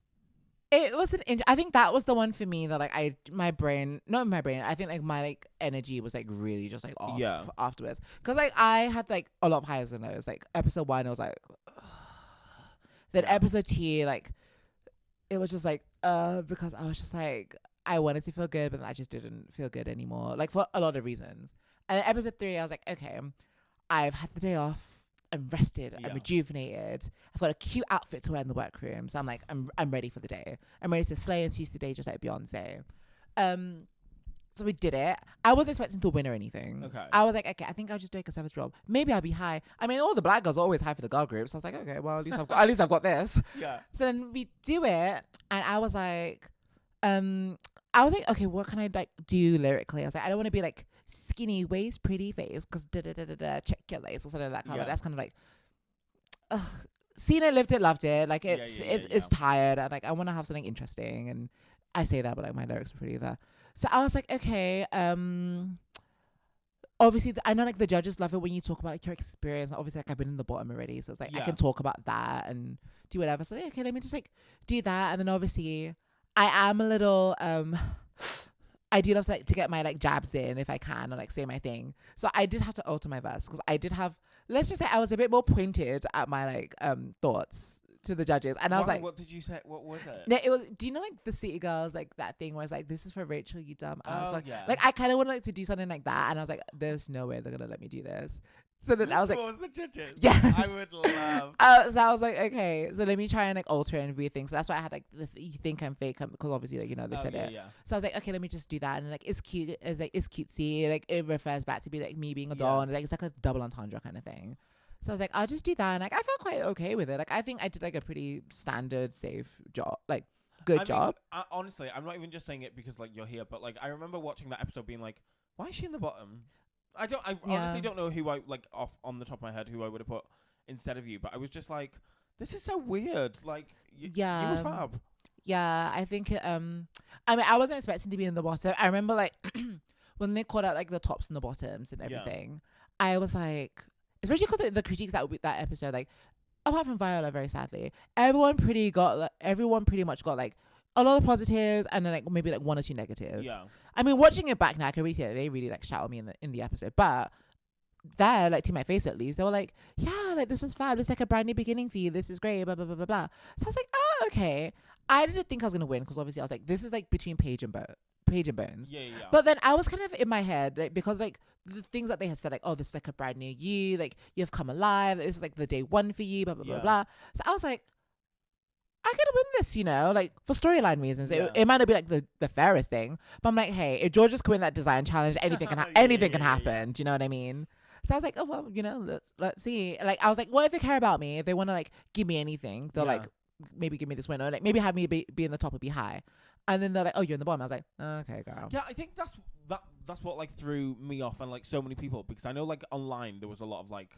It was I think that was the one for me that like I think like my like energy was like really just like off afterwards. Because like I had like a lot of highs and lows. Like episode 1, I was like, ugh. Then episode 2, like it was just like because I was just like I wanted to feel good, but I just didn't feel good anymore. Like for a lot of reasons. And then episode 3, I was like, okay, I've had the day off. I'm rested. I'm rejuvenated. I've got a cute outfit to wear in the workroom. So I'm like, I'm ready for the day. I'm ready to slay and seize the day just like Beyonce. So we did it. I wasn't expecting to win or anything. Okay. I was like, okay, I think I'll just do like a service job. Maybe I'll be high. I mean, all the black girls are always high for the girl group. So I was like, okay, well, at least I've got this. Yeah. So then we do it, and I was like, okay, what can I like do lyrically? I was like, I don't want to be like skinny waist, pretty face, because check your lace or something like that. That's kind of like, seen it, lived it, loved it. Like it's tired, and like I want to have something interesting. And I say that, but like my lyrics are pretty there. So I was like, okay, obviously I know like the judges love it when you talk about like your experience. Obviously like I've been in the bottom already, so it's like I can talk about that and do whatever. So okay, let me just like do that. And then obviously I am a little I do love to, like, to get my like jabs in if I can, or like say my thing. So I did have to alter my verse because I did have, let's just say I was a bit more pointed at my like thoughts to the judges, and I was like, what did you say? What was it? No, it was. Do you know like the City Girls, like that thing where it's like, this is for Rachel, you dumb ass. Oh, yeah. Like I kind of wanted like to do something like that, and I was like, there's no way they're gonna let me do this. So then I was like, what was the judges? Yeah, I would love. So I was like, okay, so let me try and like alter and weird things. So that's why I had like you think I'm fake because obviously like they said it. Yeah. So I was like, okay, let me just do that, and like it's cute. It's like it's cutesy. Like it refers back to be like me being a doll, and it's like a double entendre kind of thing. So I was like, I'll just do that, and like I felt quite okay with it. Like I think I did like a pretty standard, safe job, like good job. Honestly, I'm not even just saying it because like you're here, but like I remember watching that episode being like, why is she in the bottom? I honestly don't know who I like off on the top of my head who I would have put instead of you, but I was just like, this is so weird. Like, you were fab. Yeah, I think I mean, I wasn't expecting to be in the bottom. I remember like when they called out like the tops and the bottoms and everything. I was like, especially because the critiques that episode, like apart from Viola, very sadly, everyone pretty much got like a lot of positives and then like maybe like one or two negatives. Yeah. I mean, watching it back now, I can really see that they really like shouted me in the episode, but there, like to my face at least, they were like, yeah, like this was fab. It's like a brand new beginning for you. This is great. Blah blah blah blah blah. So I was like, oh okay. I didn't think I was gonna win because obviously I was like, this is like between Paige and Bones. Yeah. But then I was kind of in my head, like, because like the things that they had said, like, oh, this is like a brand new you, like you've come alive. This is like the day one for you. Blah blah blah blah. So I was like, I could win this, like for storyline reasons. It might not be like the fairest thing, but I'm like, hey, if Georges could win that design challenge, anything can can happen. Do you know what I mean? So I was like, oh well, let's see. Like I was like, what if they care about me? If they want to like give me anything, they'll like maybe give me this win, or like maybe have me be in the top or be high. And then they're like, oh, you're in the bottom. I was like, okay, girl. Yeah, I think that's what like threw me off and like so many people, because I know like online there was a lot of like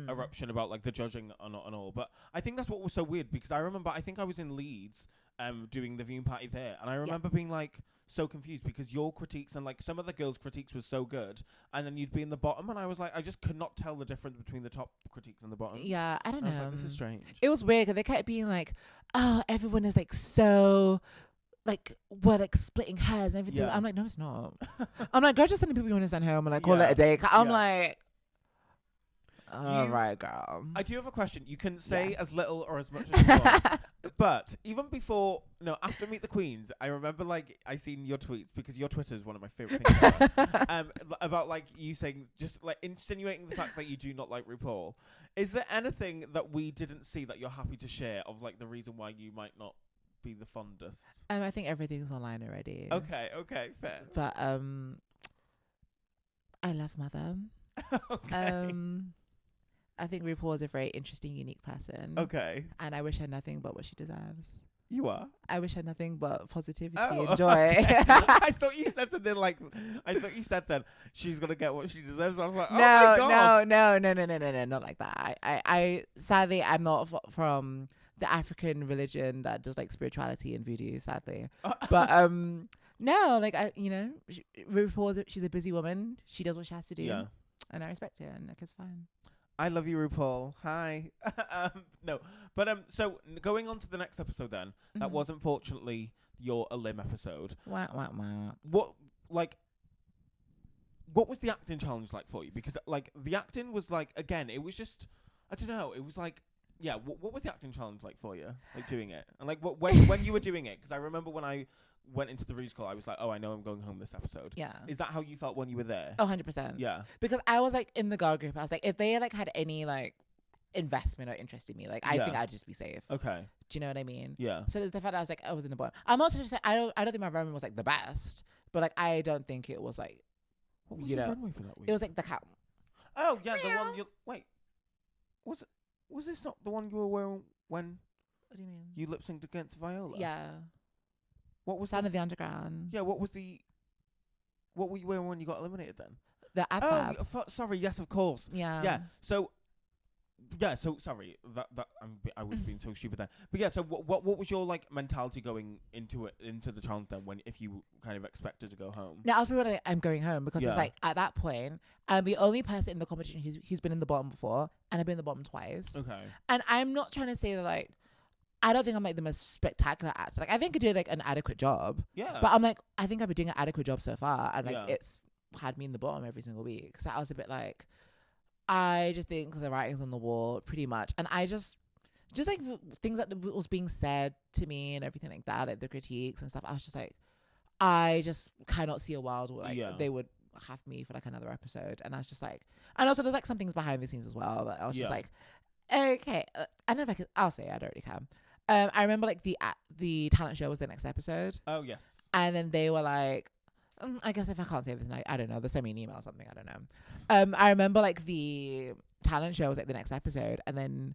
eruption about like the judging and all, but I think that's what was so weird, because I remember I think I was in Leeds doing the viewing party there, and I remember being like so confused because your critiques and like some of the girls' critiques was so good, and then you'd be in the bottom, and I was like, I just could not tell the difference between the top critiques and the bottom. Yeah, I don't know. I was like, this is strange. It was weird because they kept being like, oh, everyone is like so like we're like splitting hairs and everything. I'm like, no, it's not. I'm like, go just sending people you want to send home and like call it a day. I'm like, all right, girl. I do have a question. You can say as little or as much as you want. But even before, after Meet the Queens, I remember like I seen your tweets, because your Twitter is one of my favorite things ever, about like you saying, just like insinuating the fact that you do not like RuPaul. Is there anything that we didn't see that you're happy to share of like the reason why you might not be the fondest? I think everything's online already. Okay, fair. But I love Mother. Okay. I think RuPaul is a very interesting, unique person. Okay. And I wish her nothing but what she deserves. You are? I wish her nothing but positivity and joy. Okay. I thought you said something like, that she's going to get what she deserves. I was like, oh my God. No, not like that. I sadly, I'm not from the African religion that does like spirituality and voodoo, sadly. But no, like RuPaul, she's a busy woman. She does what she has to do. Yeah. And I respect it, and like it's fine. I love you, RuPaul. Hi. No, but so going on to the next episode then. That was unfortunately your Elim episode. Wah. What was the acting challenge like for you? Because like the acting was like, again, it was just, I don't know. It was like, yeah. What was the acting challenge like for you? Like doing it, and like when you were doing it? Because I remember when I went into the Ruse call, I was like, oh, I know I'm going home this episode. Yeah. Is that how you felt when you were there? 100%. Yeah. Because I was like in the girl group, I was like, if they like had any like investment or interest in me, like I think I'd just be safe. Okay. Do you know what I mean? Yeah. So there's the fact that I was like, I was in the bottom. I'm also just like, I don't think my runway was like the best, but like I don't think it was like, what was your runway for that week? It was like the cow. Oh yeah, the one you wait. Was this not the one you were wearing when? What do you mean? You lip synced against Viola? Yeah. What was Sound of the Underground? Yeah. What were you wearing when you got eliminated then? The AFAB. Oh, sorry. Yes, of course. Yeah. Yeah. So sorry. I was being so stupid then. But yeah. So what was your like mentality going into the challenge then, if you kind of expected to go home? No, I was probably like, I'm going home, because it's like at that point I'm the only person in the competition who's been in the bottom before, and I've been in the bottom twice. Okay. And I'm not trying to say that like, I don't think I'm like the most spectacular actor. Like I think I did like an adequate job. Yeah. But I'm like, I think I've been doing an adequate job so far, and like it's had me in the bottom every single week. So I was a bit like, I just think the writing's on the wall pretty much, and I just just like things that was being said to me and everything like that, like the critiques and stuff. I was just like, I just cannot see a world where like they would have me for like another episode. And I was just like, and also there's like some things behind the scenes as well that I was just like, okay, I don't know if I could. I'll say I don't really care. I remember like the talent show was the next episode. Oh yes. And then they were like, I guess if I can't say this, I don't know. They sent me an email or something. I don't know. I remember like the talent show was like the next episode, and then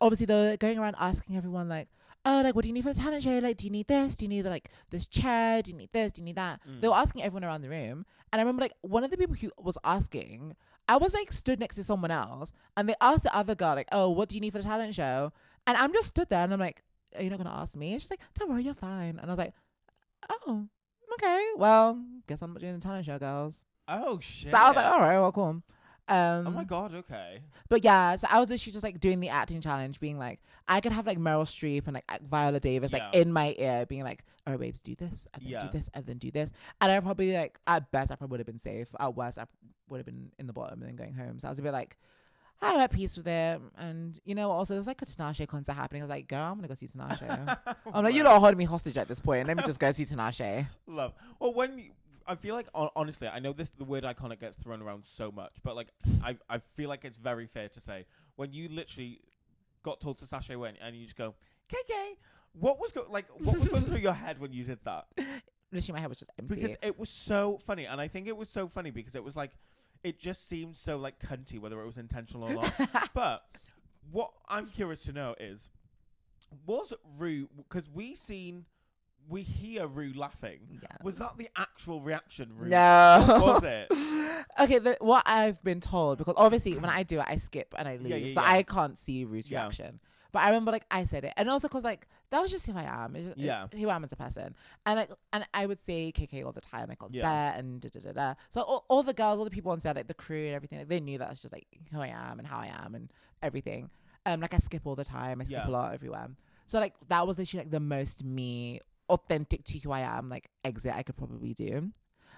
obviously they were going around asking everyone like, oh, like, what do you need for the talent show? Like, do you need this? Do you need like this chair? Do you need this? Do you need that? They were asking everyone around the room, and I remember like one of the people who was asking, I was like stood next to someone else, and they asked the other girl like, oh, what do you need for the talent show? And I'm just stood there, and I'm like, are you not gonna ask me? And she's like, don't worry, you're fine. And I was like, oh, okay, well, guess I'm not doing the talent show, girls. Oh shit. So I was like, all right, well, cool. Oh my god, okay. But yeah, so I was literally just like doing the acting challenge, being like, I could have like Meryl Streep and like Viola Davis like in my ear, being like, all right, babes, do this, and then do this, and then do this. And I probably like, at best, I probably would have been safe. At worst, I would have been in the bottom and then going home. So I was a bit like, I'm at peace with it. And you know, also there's like a Tinashe concert happening. I was like, girl, I'm gonna go see Tinashe. I'm like, you're not holding me hostage at this point. Let me just go see Tinashe. Love. Well, I feel like honestly, I know the word iconic gets thrown around so much, but like I feel like it's very fair to say when you literally got told to sashay away and you just go KK, what was going through your head when you did that? Literally, my head was just empty. Because it was so funny, and I think it was so funny because it was like it just seemed so like cunty, whether it was intentional or not. But what I'm curious to know is, was Rue, because we hear Rue laughing. Yeah. Was that the actual reaction, Rue? No. What was it? Okay, what I've been told, because obviously when I do it, I skip and I leave, so I can't see Rue's reaction. But I remember like I said it, and also because like that was just who I am. It's who I am as a person, and like I would say KK all the time, like on set and da da da da. So all the girls, all the people on set, like the crew and everything, like they knew that was just like who I am and how I am and everything. Like I skip all the time, I skip a lot everywhere. So like that was literally like the most me, authentic to who I am, like exit I could probably do.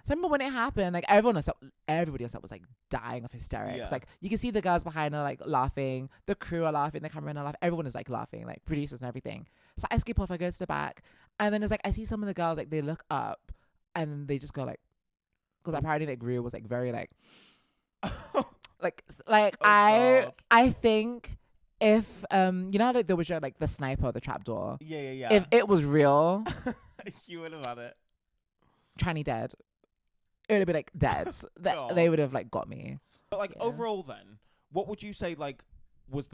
So I remember when it happened, like everybody on set was like dying of hysterics. Like you can see the girls behind her like laughing, the crew are laughing, the cameramen are laughing, everyone is like laughing, like producers and everything. So I skip off, I go to the back, and then it's like I see some of the girls like they look up and they just go like, because apparently like Rue was like very like I think if you know like there was like the sniper or the trapdoor. Yeah. If it was real, you would have had it. Tranny dead. It would have been like dead. They would have like got me. But like overall, then, what would you say like was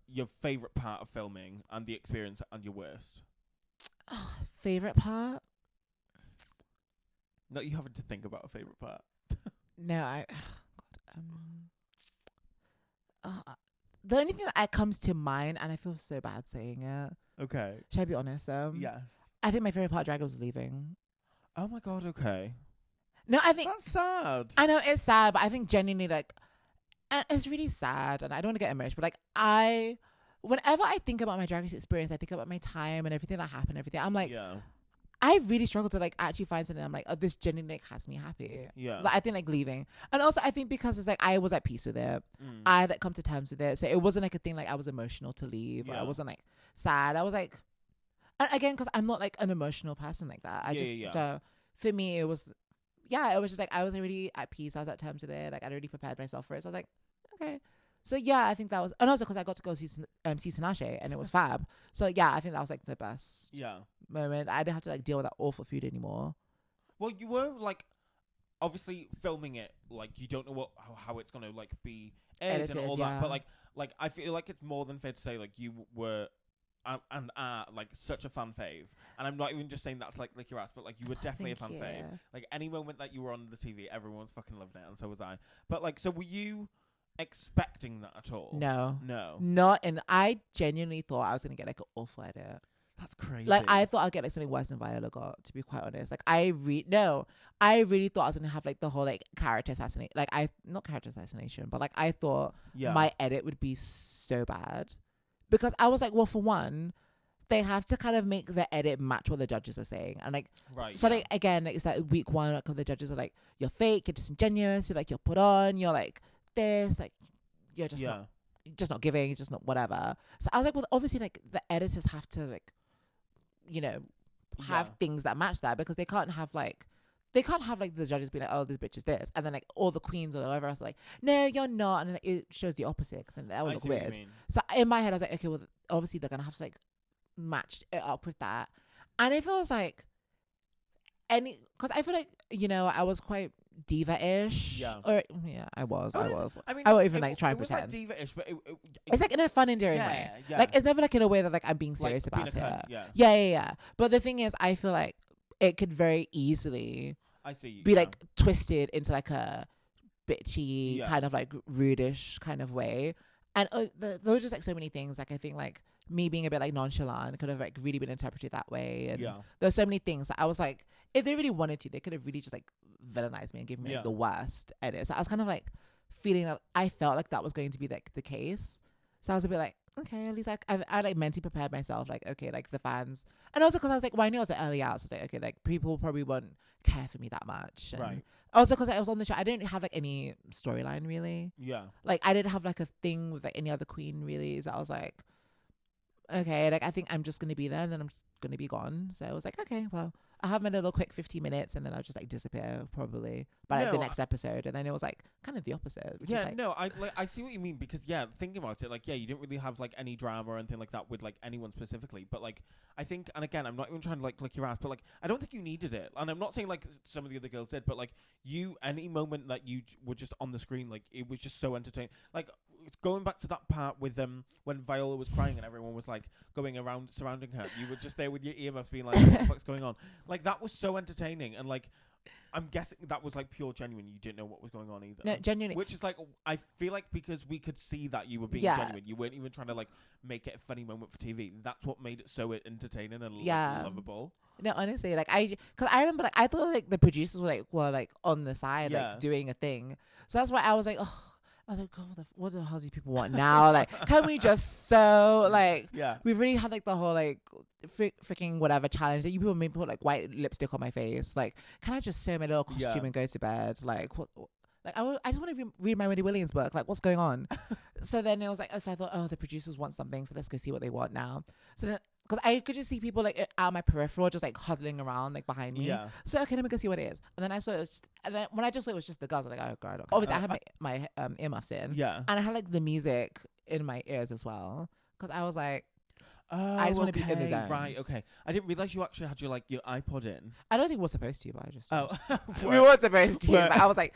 your favorite part of filming and the experience, and your worst? Favorite part? Not you having to think about a favorite part. No, the only thing that comes to mind, and I feel so bad saying it. Okay. Should I be honest? Yes. I think my favorite part of Drag was leaving. Oh my god. Okay. No, I think that's sad. I know it's sad, but I think genuinely like, and it's really sad, and I don't want to get emotional, but like whenever I think about my Drag Race experience, I think about my time and everything that happened, everything. I'm like, I really struggle to like actually find something. I'm like, oh, this genuinely like, has me happy. Yeah. Like, I think like leaving, and also I think because it's like I was at peace with it, I had like come to terms with it, so it wasn't like a thing like I was emotional to leave. Or I wasn't like sad. I was like, and again, because I'm not like an emotional person like that. So for me it was. Yeah, it was just like I was already at peace. I was at terms with it. Like I'd already prepared myself for it. So I was like, okay. So yeah, I think that was, and also because I got to go see Tinashe and it was fab. So yeah, I think that was like the best moment. I didn't have to like deal with that awful food anymore. Well, you were like obviously filming it, like you don't know how it's gonna like be edited and all that. But like I feel like it's more than fair to say like you were. And like such a fan fave, and I'm not even just saying that's like your ass, but like you were definitely a fan fave. Like any moment that you were on the TV, everyone was fucking loving it, and so was I. But like, so were you expecting that at all? No, not. And I genuinely thought I was gonna get like an awful edit. That's crazy. Like I thought I'd get like something worse than Viola got. To be quite honest, like I really thought I was gonna have like the whole like character assassination. Like not character assassination, but like I thought my edit would be so bad. Because I was like, well, for one, they have to kind of make the edit match what the judges are saying. And like, so like, again, like, it's like week one, like, the judges are like, you're fake, you're disingenuous, you're like, you're put on, you're like this, like, you're just not just not giving, just not whatever. So I was like, well, obviously, like the editors have to like, you know, have things that match that, because they can't have like the judges be like, oh, this bitch is this, and then like all the queens or whatever else like, no, you're not, and then, like, it shows the opposite, and that would look weird. So in my head, I was like, okay, well, obviously they're gonna have to like match it up with that, and it feels like because I feel like, you know, I was quite diva-ish. I was. I mean, I won't even like try and pretend. It was like diva-ish, but it's like in a fun, endearing way. Yeah. Like it's never like in a way that like I'm being serious about it. Yeah. But the thing is, I feel like it could very easily be like twisted into like a bitchy kind of like rudish kind of way, and there were just like so many things. Like I think like me being a bit like nonchalant could have like really been interpreted that way, and there's so many things that I was like, if they really wanted to, they could have really just like villainized me and given me like the worst edit. So I was kind of like feeling that I felt like that was going to be like the case. So I was a bit like, okay, at least like I like mentally prepared myself, like, okay, like the fans, and also because I was like, well, I knew I was like early out, so I was like, okay, like people probably won't care for me that much, and right? Also because I was on the show, I didn't have like any storyline really. Like I didn't have like a thing with like any other queen really. So I was like, okay, like I think I'm just gonna be there and then I'm just gonna be gone. So I was like, okay, well, I'll have my little quick 15 minutes and then I'll just like disappear probably by like the next episode. And then it was like kind of the opposite. Which is, like, no, I see what you mean, because thinking about it, like you didn't really have like any drama or anything like that with like anyone specifically. But like I think, and again, I'm not even trying to like lick your ass, but like I don't think you needed it. And I'm not saying like some of the other girls did, but like any moment that you were just on the screen, like it was just so entertaining. Like going back to that part with when Viola was crying and everyone was like going around surrounding her, you were just there with your earmuffs being like, what the fuck's going on? Like that was so entertaining, and like I'm guessing that was like pure genuine. You didn't know what was going on either. No, genuinely. Which is like, I feel like because we could see that you were being genuine. You weren't even trying to like make it a funny moment for TV. That's what made it so entertaining and lovable. No, honestly, like because I remember like I thought like the producers were like on the side like doing a thing. So that's why I was like, oh. I was like, God, what the hell do these people want now? Like, can we just we've really had like the whole like freaking whatever challenge that you people made me put like white lipstick on my face. Like, can I just sew my little costume and go to bed? Like, what? Like, I just want to read my Wendy Williams book. Like, what's going on? So then it was like, so I thought, oh, the producers want something, so let's go see what they want now. So then, because I could just see people like out my peripheral, just like huddling around like behind me. So okay, let me go see what it is. And then I saw it was just, and then when I just saw it was just the girls, I was like, oh god. Okay. Obviously, I had my earmuffs in. And I had like the music in my ears as well, because I was like, I just want to be in the zone. Right, okay. I didn't realize you actually had your iPod in. I don't think we're supposed to, but I just we weren't supposed to. But I was like.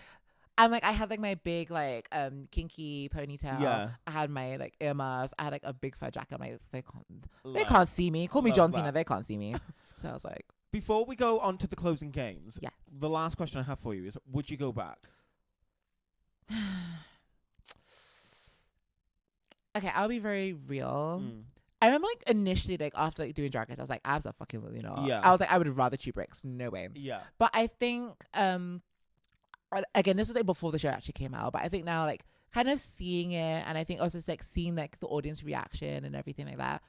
I had like my big like kinky ponytail. I had my like earmuffs. I had like a big fur jacket. They can't see me. Call me John Cena. They can't see me. So I was like, before we go on to the closing games, the last question I have for you is: would you go back? Okay, I'll be very real. I remember like initially like after like doing Drag Race, I was like, absolutely not. I was like, I would rather chew bricks. No way. But I think again, this was like before the show actually came out, but I think now like kind of seeing it, and I think also like seeing like the audience reaction and everything like that,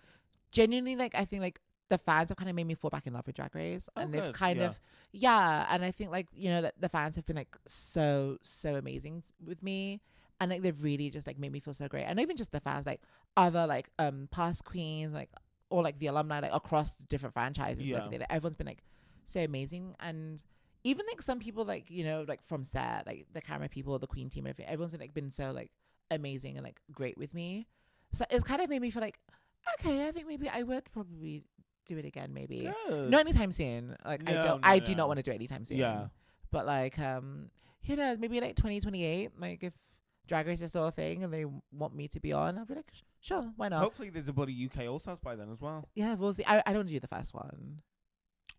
genuinely like I think like the fans have kind of made me fall back in love with Drag Race, and they've kind of and I think like, you know, the fans have been like so amazing with me, and like they've really just like made me feel so great. And even just the fans, like other like past queens, like, or like the alumni like across different franchises, like everyone's been like so amazing. And even like some people like, you know, like from set, like the camera people, the queen team, and everything, everyone's like been so like amazing and like great with me. So it's kind of made me feel like, okay, I think maybe I would probably do it again, maybe. Not anytime soon. Like I do not want to do it anytime soon. But like who knows, maybe like 2028, like if Drag Race is still a thing and they want me to be on, I'll be like, sure, why not? Hopefully there's a bloody UK All-Stars by then as well. Yeah, we'll see. I don't do the first one.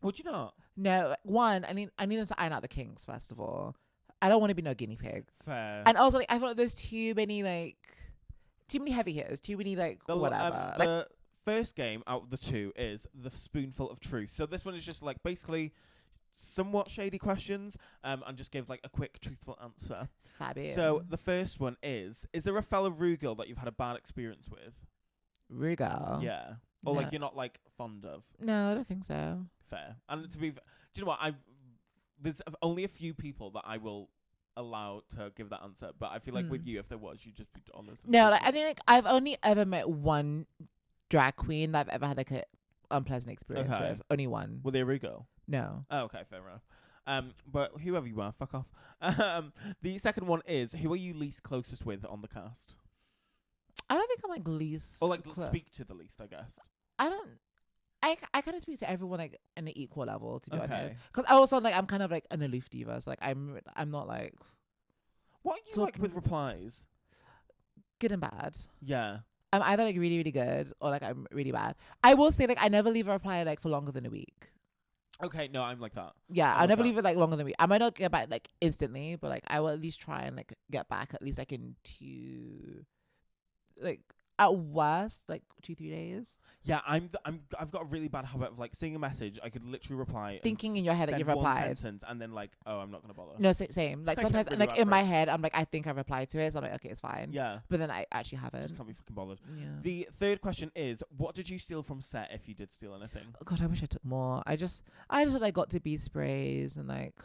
Would you not? No, one, I need them to iron out the kinks first of all. I don't want to be no guinea pig. Fair. And also, like, I feel like there's too many heavy hitters, too many whatever. The first game out of the two is the Spoonful of Truth. So this one is just like basically somewhat shady questions, and just give like a quick truthful answer. Fabulous. So the first one is there a fellow Rue girl that you've had a bad experience with? Rue girl? Yeah. Or like you're not like fond of? No, I don't think so. Fair. And do you know what? There's only a few people that I will allowed to give that answer. But I feel like with you, if there was, you'd just be honest. No, like I think like I've only ever met one drag queen that I've ever had like a unpleasant experience with. Only one. Were they a Rigo? No. Oh, okay, fair enough. But whoever you are, fuck off. The second one is, who are you least closest with on the cast? I don't think I'm like least. Or like speak to the least, I guess. I don't. I kind of speak to everyone like in an equal level, to be honest. Because I also like I'm kind of like an aloof diva. So like I'm not like. What are you like with replies? Good and bad. Yeah. I'm either like really really good or like I'm really bad. I will say like I never leave a reply like for longer than a week. Okay, no, I'm like that. Yeah, I'll never leave it like longer than a week. I might not get back like instantly, but like I will at least try and like get back at least like in 2, like at worst like 2-3 days. Yeah, I've got a really bad habit of like seeing a message. I could literally reply, thinking in your head that you've replied, one sentence, and then like, oh, I'm not gonna bother. No, same. Like sometimes, really like in my head, I'm like, I think I replied to it, so I'm like, okay, it's fine. Yeah. But then I actually haven't. Just can't be fucking bothered. Yeah. The third question is, what did you steal from set if you did steal anything? Oh God, I wish I took more. I just had like got to be sprays and like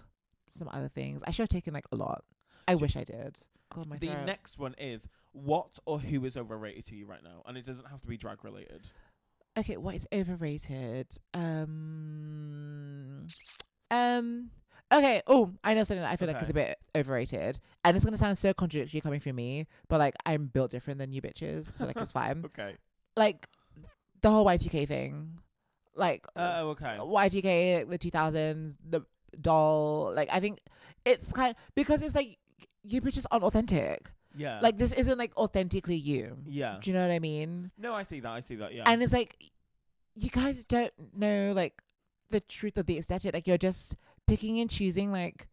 some other things. I should have taken like a lot. I wish I did. God, my throat. Next one is, what or who is overrated to you right now? And it doesn't have to be drag related. Okay, what is overrated? Okay. Oh, I know something that I feel like is a bit overrated, and it's gonna sound so contradictory coming from me, but like I'm built different than you bitches, so like it's fine. Okay. Like the whole Y2K thing, like Y2K, the 2000s, the doll. Like I think it's kind of, because it's like you bitches aren't authentic. Yeah. Like this isn't like authentically you. Yeah. Do you know what I mean? No, I see that. Yeah. And it's like, you guys don't know like the truth of the aesthetic. Like you're just picking and choosing like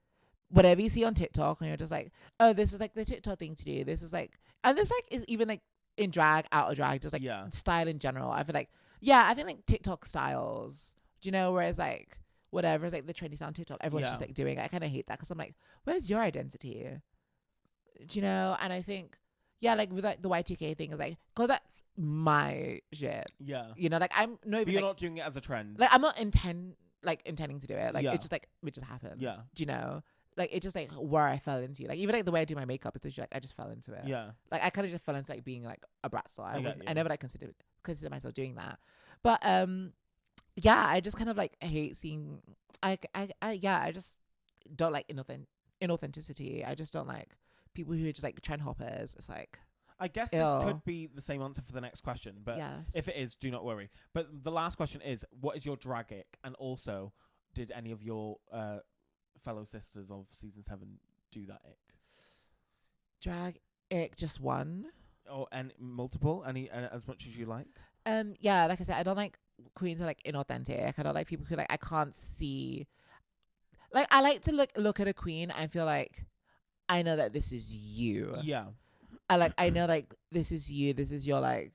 whatever you see on TikTok, and you're just like, oh, this is like the TikTok thing to do. This is like, and this like is even like in drag, out of drag, just like style in general. I feel like, I think like TikTok styles. Do you know? Whereas like whatever is like the trendy sound TikTok, everyone's just like doing. I kind of hate that because I'm like, where's your identity? Do you know? And I think, like with like the Y2K thing is like, cause that's my shit. Yeah. You know, like I'm not even. But you're like, not doing it as a trend. Like I'm not intending to do it. Like it's just like it just happens. Yeah. Do you know? Like it's just like where I fell into. Like even like the way I do my makeup is just like I just fell into it. Yeah. Like I kind of just fell into like being like a brat star. I never like consider myself doing that. But I just kind of like hate seeing. I just don't like inauthenticity. I just don't like people who are just like trend hoppers. It's like, I guess this could be the same answer for the next question, but if it is, do not worry. But the last question is, what is your drag ick? And also, did any of your fellow sisters of season 7 do that ick? Drag ick, just one? Or multiple? Any as much as you like? Like I said, I don't like queens who are like inauthentic. I don't like people who like I can't see. Like I like to look at a queen and feel like I know that this is you. Yeah. I know like this is you. This is your like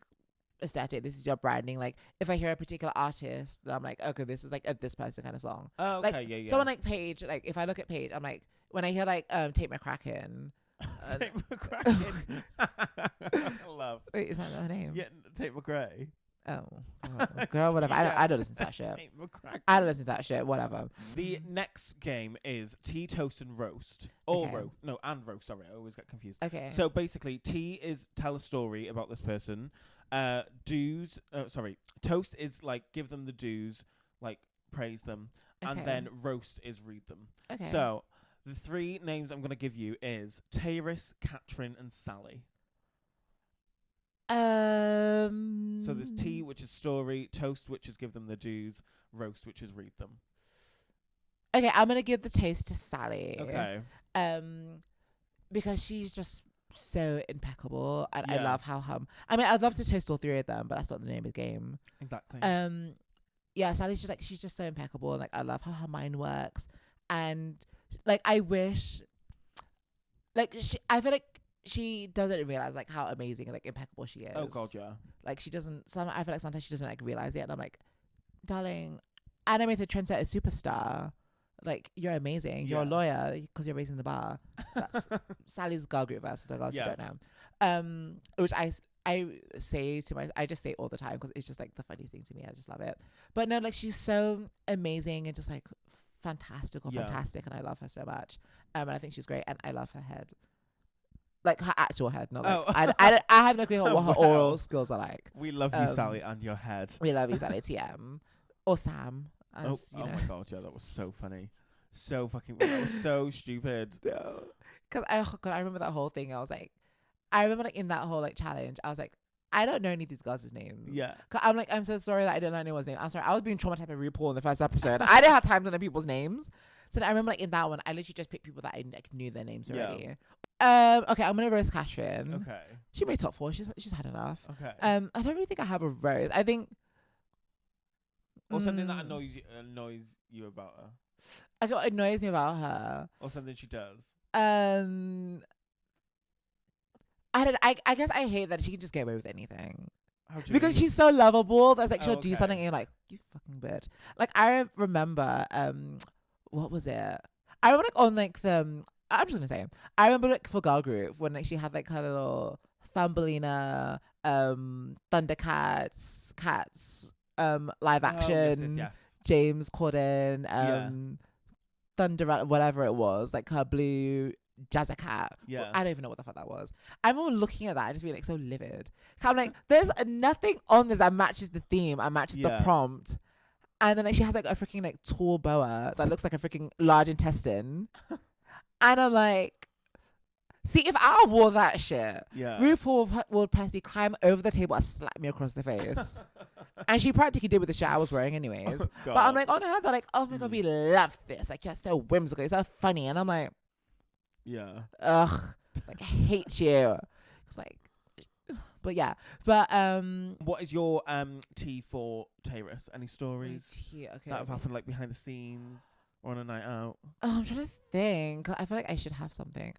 aesthetic. This is your branding. Like if I hear a particular artist, then I'm like, okay, this is like a this person kind of song. Oh, okay, like, someone like Paige. Like if I look at Paige, I'm like, when I hear like Tate McCracken. Tate McCracken. I love. Wait, is that her name? Yeah, Tate McRae. Oh, girl, whatever. I don't listen to that shit. I don't listen to that shit. Whatever. The next game is tea, toast, and roast. Or and roast. Sorry, I always get confused. Okay. So basically, tea is tell a story about this person. Toast is like give them the dues, like praise them, and then roast is read them. Okay. So the 3 names I'm gonna give you is Tyrus, Katrin, and Sally. So there's tea, which is story, toast, which is give them the dues, roast, which is read them. Okay, I'm gonna give the toast to Sally. Okay. Because she's just so impeccable, and I love how I mean, I'd love to toast all 3 of them, but that's not the name of the game. Exactly. Sally's just like she's just so impeccable, and like I love how her mind works, and like I wish, like I feel like she doesn't realize like how amazing and like impeccable she is. Oh God, yeah. Like she doesn't. I feel like sometimes she doesn't like realize it, and I'm like, darling, animated trendsetter superstar. Like you're amazing. You're a lawyer because you're raising the bar. That's Sally's girl group verse for the girls who don't know. Which I say to I just say all the time because it's just like the funny thing to me. I just love it. But no, like she's so amazing and just like fantastic, and I love her so much. And I think she's great, and I love her head. Like her actual head, not like I have no clue what her oral skills are like. We love you, Sally, and your head. We love you, Sally. TM or Sam. As, oh my god, yeah, that was so funny, so fucking. That was so stupid. No, because I remember that whole thing. I remember like in that whole like challenge, I was like, I don't know any of these girls' names. Yeah. Cause I'm like, I'm so sorry that I didn't know anyone's name. I'm sorry, I was being traumatized by RuPaul in the first episode. I didn't have time to know people's names. So I remember like in that one, I literally just picked people that I like, knew their names already. Okay, I'm gonna roast Catherine. Okay. She made top 4. She's had enough. Okay. I don't really think I have a roast. I think. Or something that annoys you about her. Like what annoys me about her. Or something she does. I guess I hate that she can just get away with anything. Because she's so lovable. That's like she'll do something and you're like, you fucking bitch. Like I remember, what was it? I remember like on like the I'm just gonna say I remember like for girl group when like she had like her little Thumbelina, Thundercats, Cats, live action, yes. James Corden, Thunder, whatever it was, like her blue Jazza Cat. Yeah. I don't even know what the fuck that was. I remember looking at that and just being like so livid. I'm like, there's nothing on this that matches the theme and matches the prompt. And then like she has like a freaking like tall boa that looks like a freaking large intestine. And I'm like, see, if I wore that shit, RuPaul would personally climb over the table and slap me across the face. And she practically did with the shit I was wearing anyways. But I'm like, on her, they're like, oh my god, we love this. Like, you're so whimsical, you're so funny. And I'm like, ugh, like I hate you. It's like, but yeah, but what is your tea for Tayrus? Any stories that have happened like behind the scenes or on a night out? I'm trying to think. I feel like I should have something.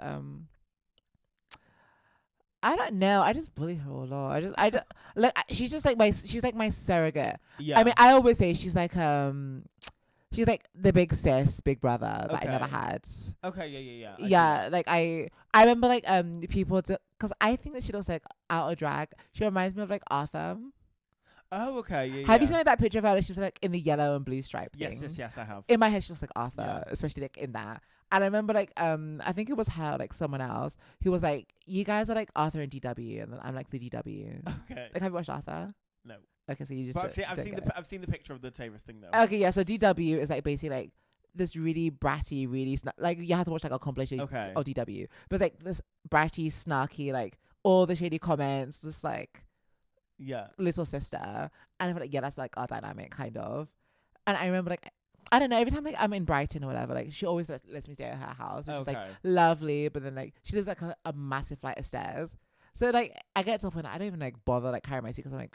I don't know. I just bully her a lot. I just like she's just like my surrogate. Yeah. I mean, I always say she's like the big sis, big brother that I never had. Okay, yeah. Yeah, like I remember like people because I think that she looks like out of drag. She reminds me of like Arthur. Oh, okay, yeah. Have you seen like that picture of her? She's like in the yellow and blue stripe thing. Yes, I have. In my head, she looks like Arthur, especially like in that. And I remember like I think it was her, like someone else who was like, "You guys are like Arthur and DW," and then I'm like the DW. Okay. Like, have you watched Arthur? No. Okay, so you just. But I've seen the picture of the Tayrus thing though. Okay, yeah. So DW is like basically like this really bratty, really like you have to watch like a compilation of DW, but it's like this bratty, snarky, like all the shady comments, just like little sister. And I feel like that's like our dynamic kind of. And I remember like I don't know, every time like I'm in Brighton or whatever, like she always lets me stay at her house, which is like lovely. But then like she lives like a massive flight of stairs, so like I get to a point I don't even like bother like carrying my suitcase. I'm like,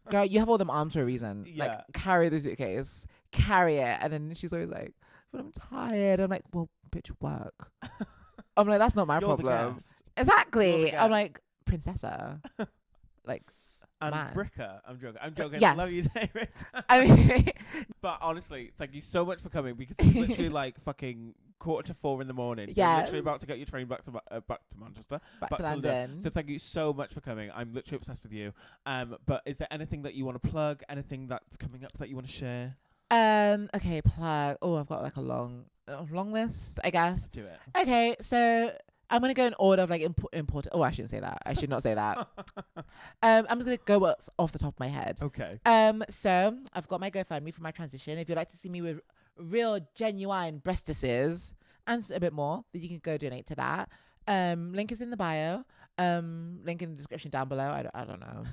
girl, you have all them arms for a reason. Like carry the suitcase, carry it. And then she's always like, but I'm tired. I'm like, well, bitch, work. I'm like, that's not my problem. Exactly. I'm like, princessa. Like, and man. Bricker. I'm joking. Yes. I love you, Tayrus. I mean, but honestly, thank you so much for coming because it's literally like fucking 3:45 in the morning. Yes. You're literally about to get your train back to Manchester. Back to London. So thank you so much for coming. I'm literally obsessed with you. But is there anything that you want to plug? Anything that's coming up that you want to share? Okay, plug. Oh, I've got like a long list, I guess. Do it. Okay, so I'm gonna go in order of like important. Oh, I shouldn't say that. I should not say that. I'm just gonna go what's off the top of my head. Okay. So I've got my GoFundMe for my transition. If you'd like to see me with real, genuine breastises and a bit more, then you can go donate to that. Link is in the bio. Link in the description down below. I don't know.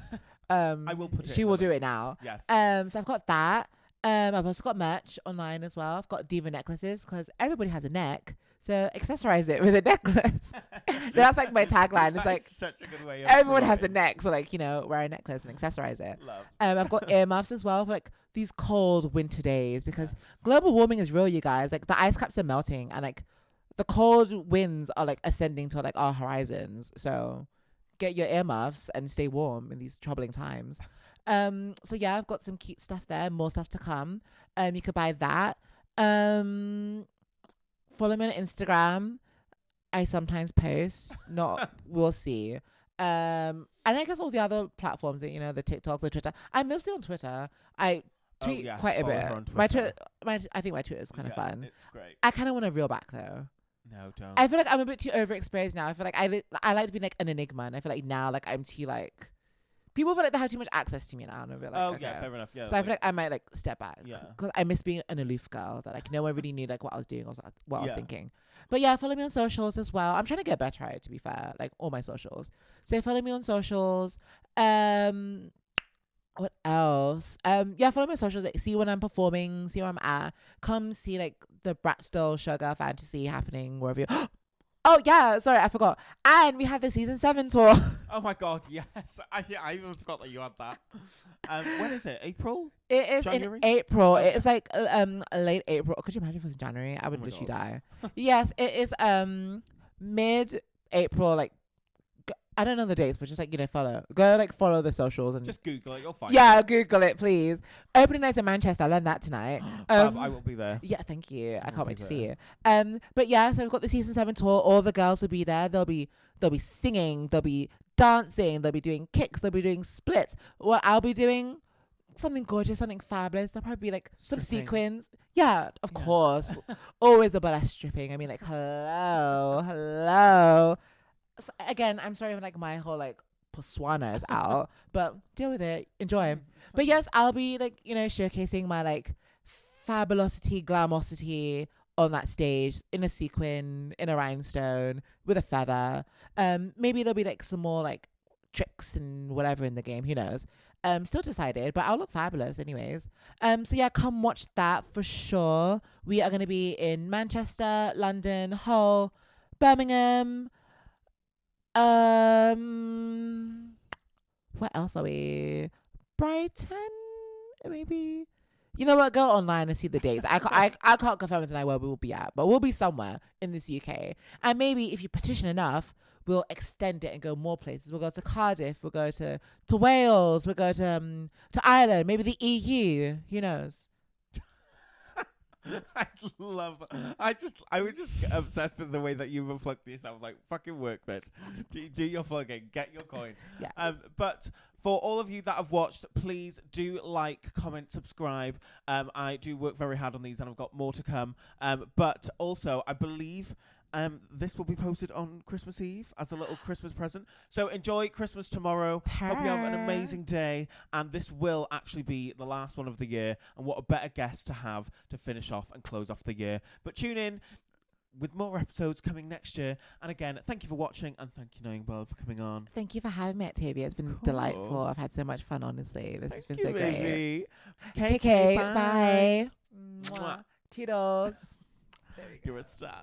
I will put it. She will do it now. Yes. So I've got that. I've also got merch online as well. I've got diva necklaces because everybody has a neck, so accessorize it with a necklace. That's like my tagline. It's like such a good way. Everyone has a neck, so like wear a necklace and accessorize it. Love. I've got earmuffs as well for like these cold winter days because global warming is real, you guys. Like the ice caps are melting and like the cold winds are like ascending to like our horizons. So get your earmuffs and stay warm in these troubling times. So yeah, I've got some cute stuff there, more stuff to come. You could buy that. Follow me on Instagram. I sometimes post, we'll see. And I guess all the other platforms that, the TikTok, the Twitter. I'm mostly on Twitter. I tweet quite a bit. I think my Twitter is kind of fun. It's great. I kind of want to reel back though. No, don't. I feel like I'm a bit too overexposed now. I feel like I like to be like an enigma, and I feel like now like I'm too like. People feel like they have too much access to me now, and I feel like, yeah, fair enough. Yeah. So I feel like I might like step back. Yeah. Because I miss being an aloof girl that like no one really knew like what I was doing or what I was thinking. But yeah, follow me on socials as well. I'm trying to get better at it, to be fair. Like all my socials. So follow me on socials. What else? Yeah, follow my socials. Like, see when I'm performing. See where I'm at. Come see like the Bratstall Sugar Fantasy happening wherever you. Oh yeah, sorry, I forgot. And we have the season 7 tour. Oh my god, yes! I even forgot that you had that. When is it? April? It is January? in April. It is like late April. Could you imagine if it was January? I would literally die. Yes, it is mid-April. Like I don't know the dates, but just like follow the socials and just Google it. You'll find it. Google it, please. Opening night in Manchester. I learned that tonight. I will be there. Yeah, thank you. I can't wait to see you. But yeah, so we've got the season 7 tour. All the girls will be there. They'll be singing. They'll be dancing. They'll be doing kicks. They'll be doing splits. What I'll be doing. Something gorgeous, something fabulous. There'll probably be like some sequins. Yeah, of course. Always a burlesque stripping. I mean, like, hello. So, again, I'm sorry if like my whole like persona is out, but deal with it. Enjoy. But yes, I'll be like, showcasing my like fabulosity, glamosity on that stage in a sequin, in a rhinestone, with a feather. Maybe there'll be like some more like tricks and whatever in the game. Who knows? Still decided, but I'll look fabulous anyways. So yeah, come watch that for sure. We are going to be in Manchester, London, Hull, Birmingham. What else are we? Brighton, maybe. You know what? Go online and see the dates. I can't confirm tonight where we will be at, but we'll be somewhere in this UK. And maybe if you petition enough, we'll extend it and go more places. We'll go to Cardiff. We'll go to Wales. We'll go to Ireland. Maybe the EU. Who knows? I was just obsessed with the way that you were plugging yourself. Like, fucking work, bitch. Do your plugging. Get your coin. Yeah. But for all of you that have watched, please do like, comment, subscribe. I do work very hard on these, and I've got more to come. But also, I believe this will be posted on Christmas Eve as a little Christmas present. So enjoy Christmas tomorrow. Hope you have an amazing day. And this will actually be the last one of the year. And what a better guest to have to finish off and close off the year. But tune in with more episodes coming next year. And again, thank you for watching. And thank you, Nyong Bella, for coming on. Thank you for having me, Actavia. It's been delightful. I've had so much fun, honestly. This has been so great. KK, bye. Mwah. Toodles. You're a star.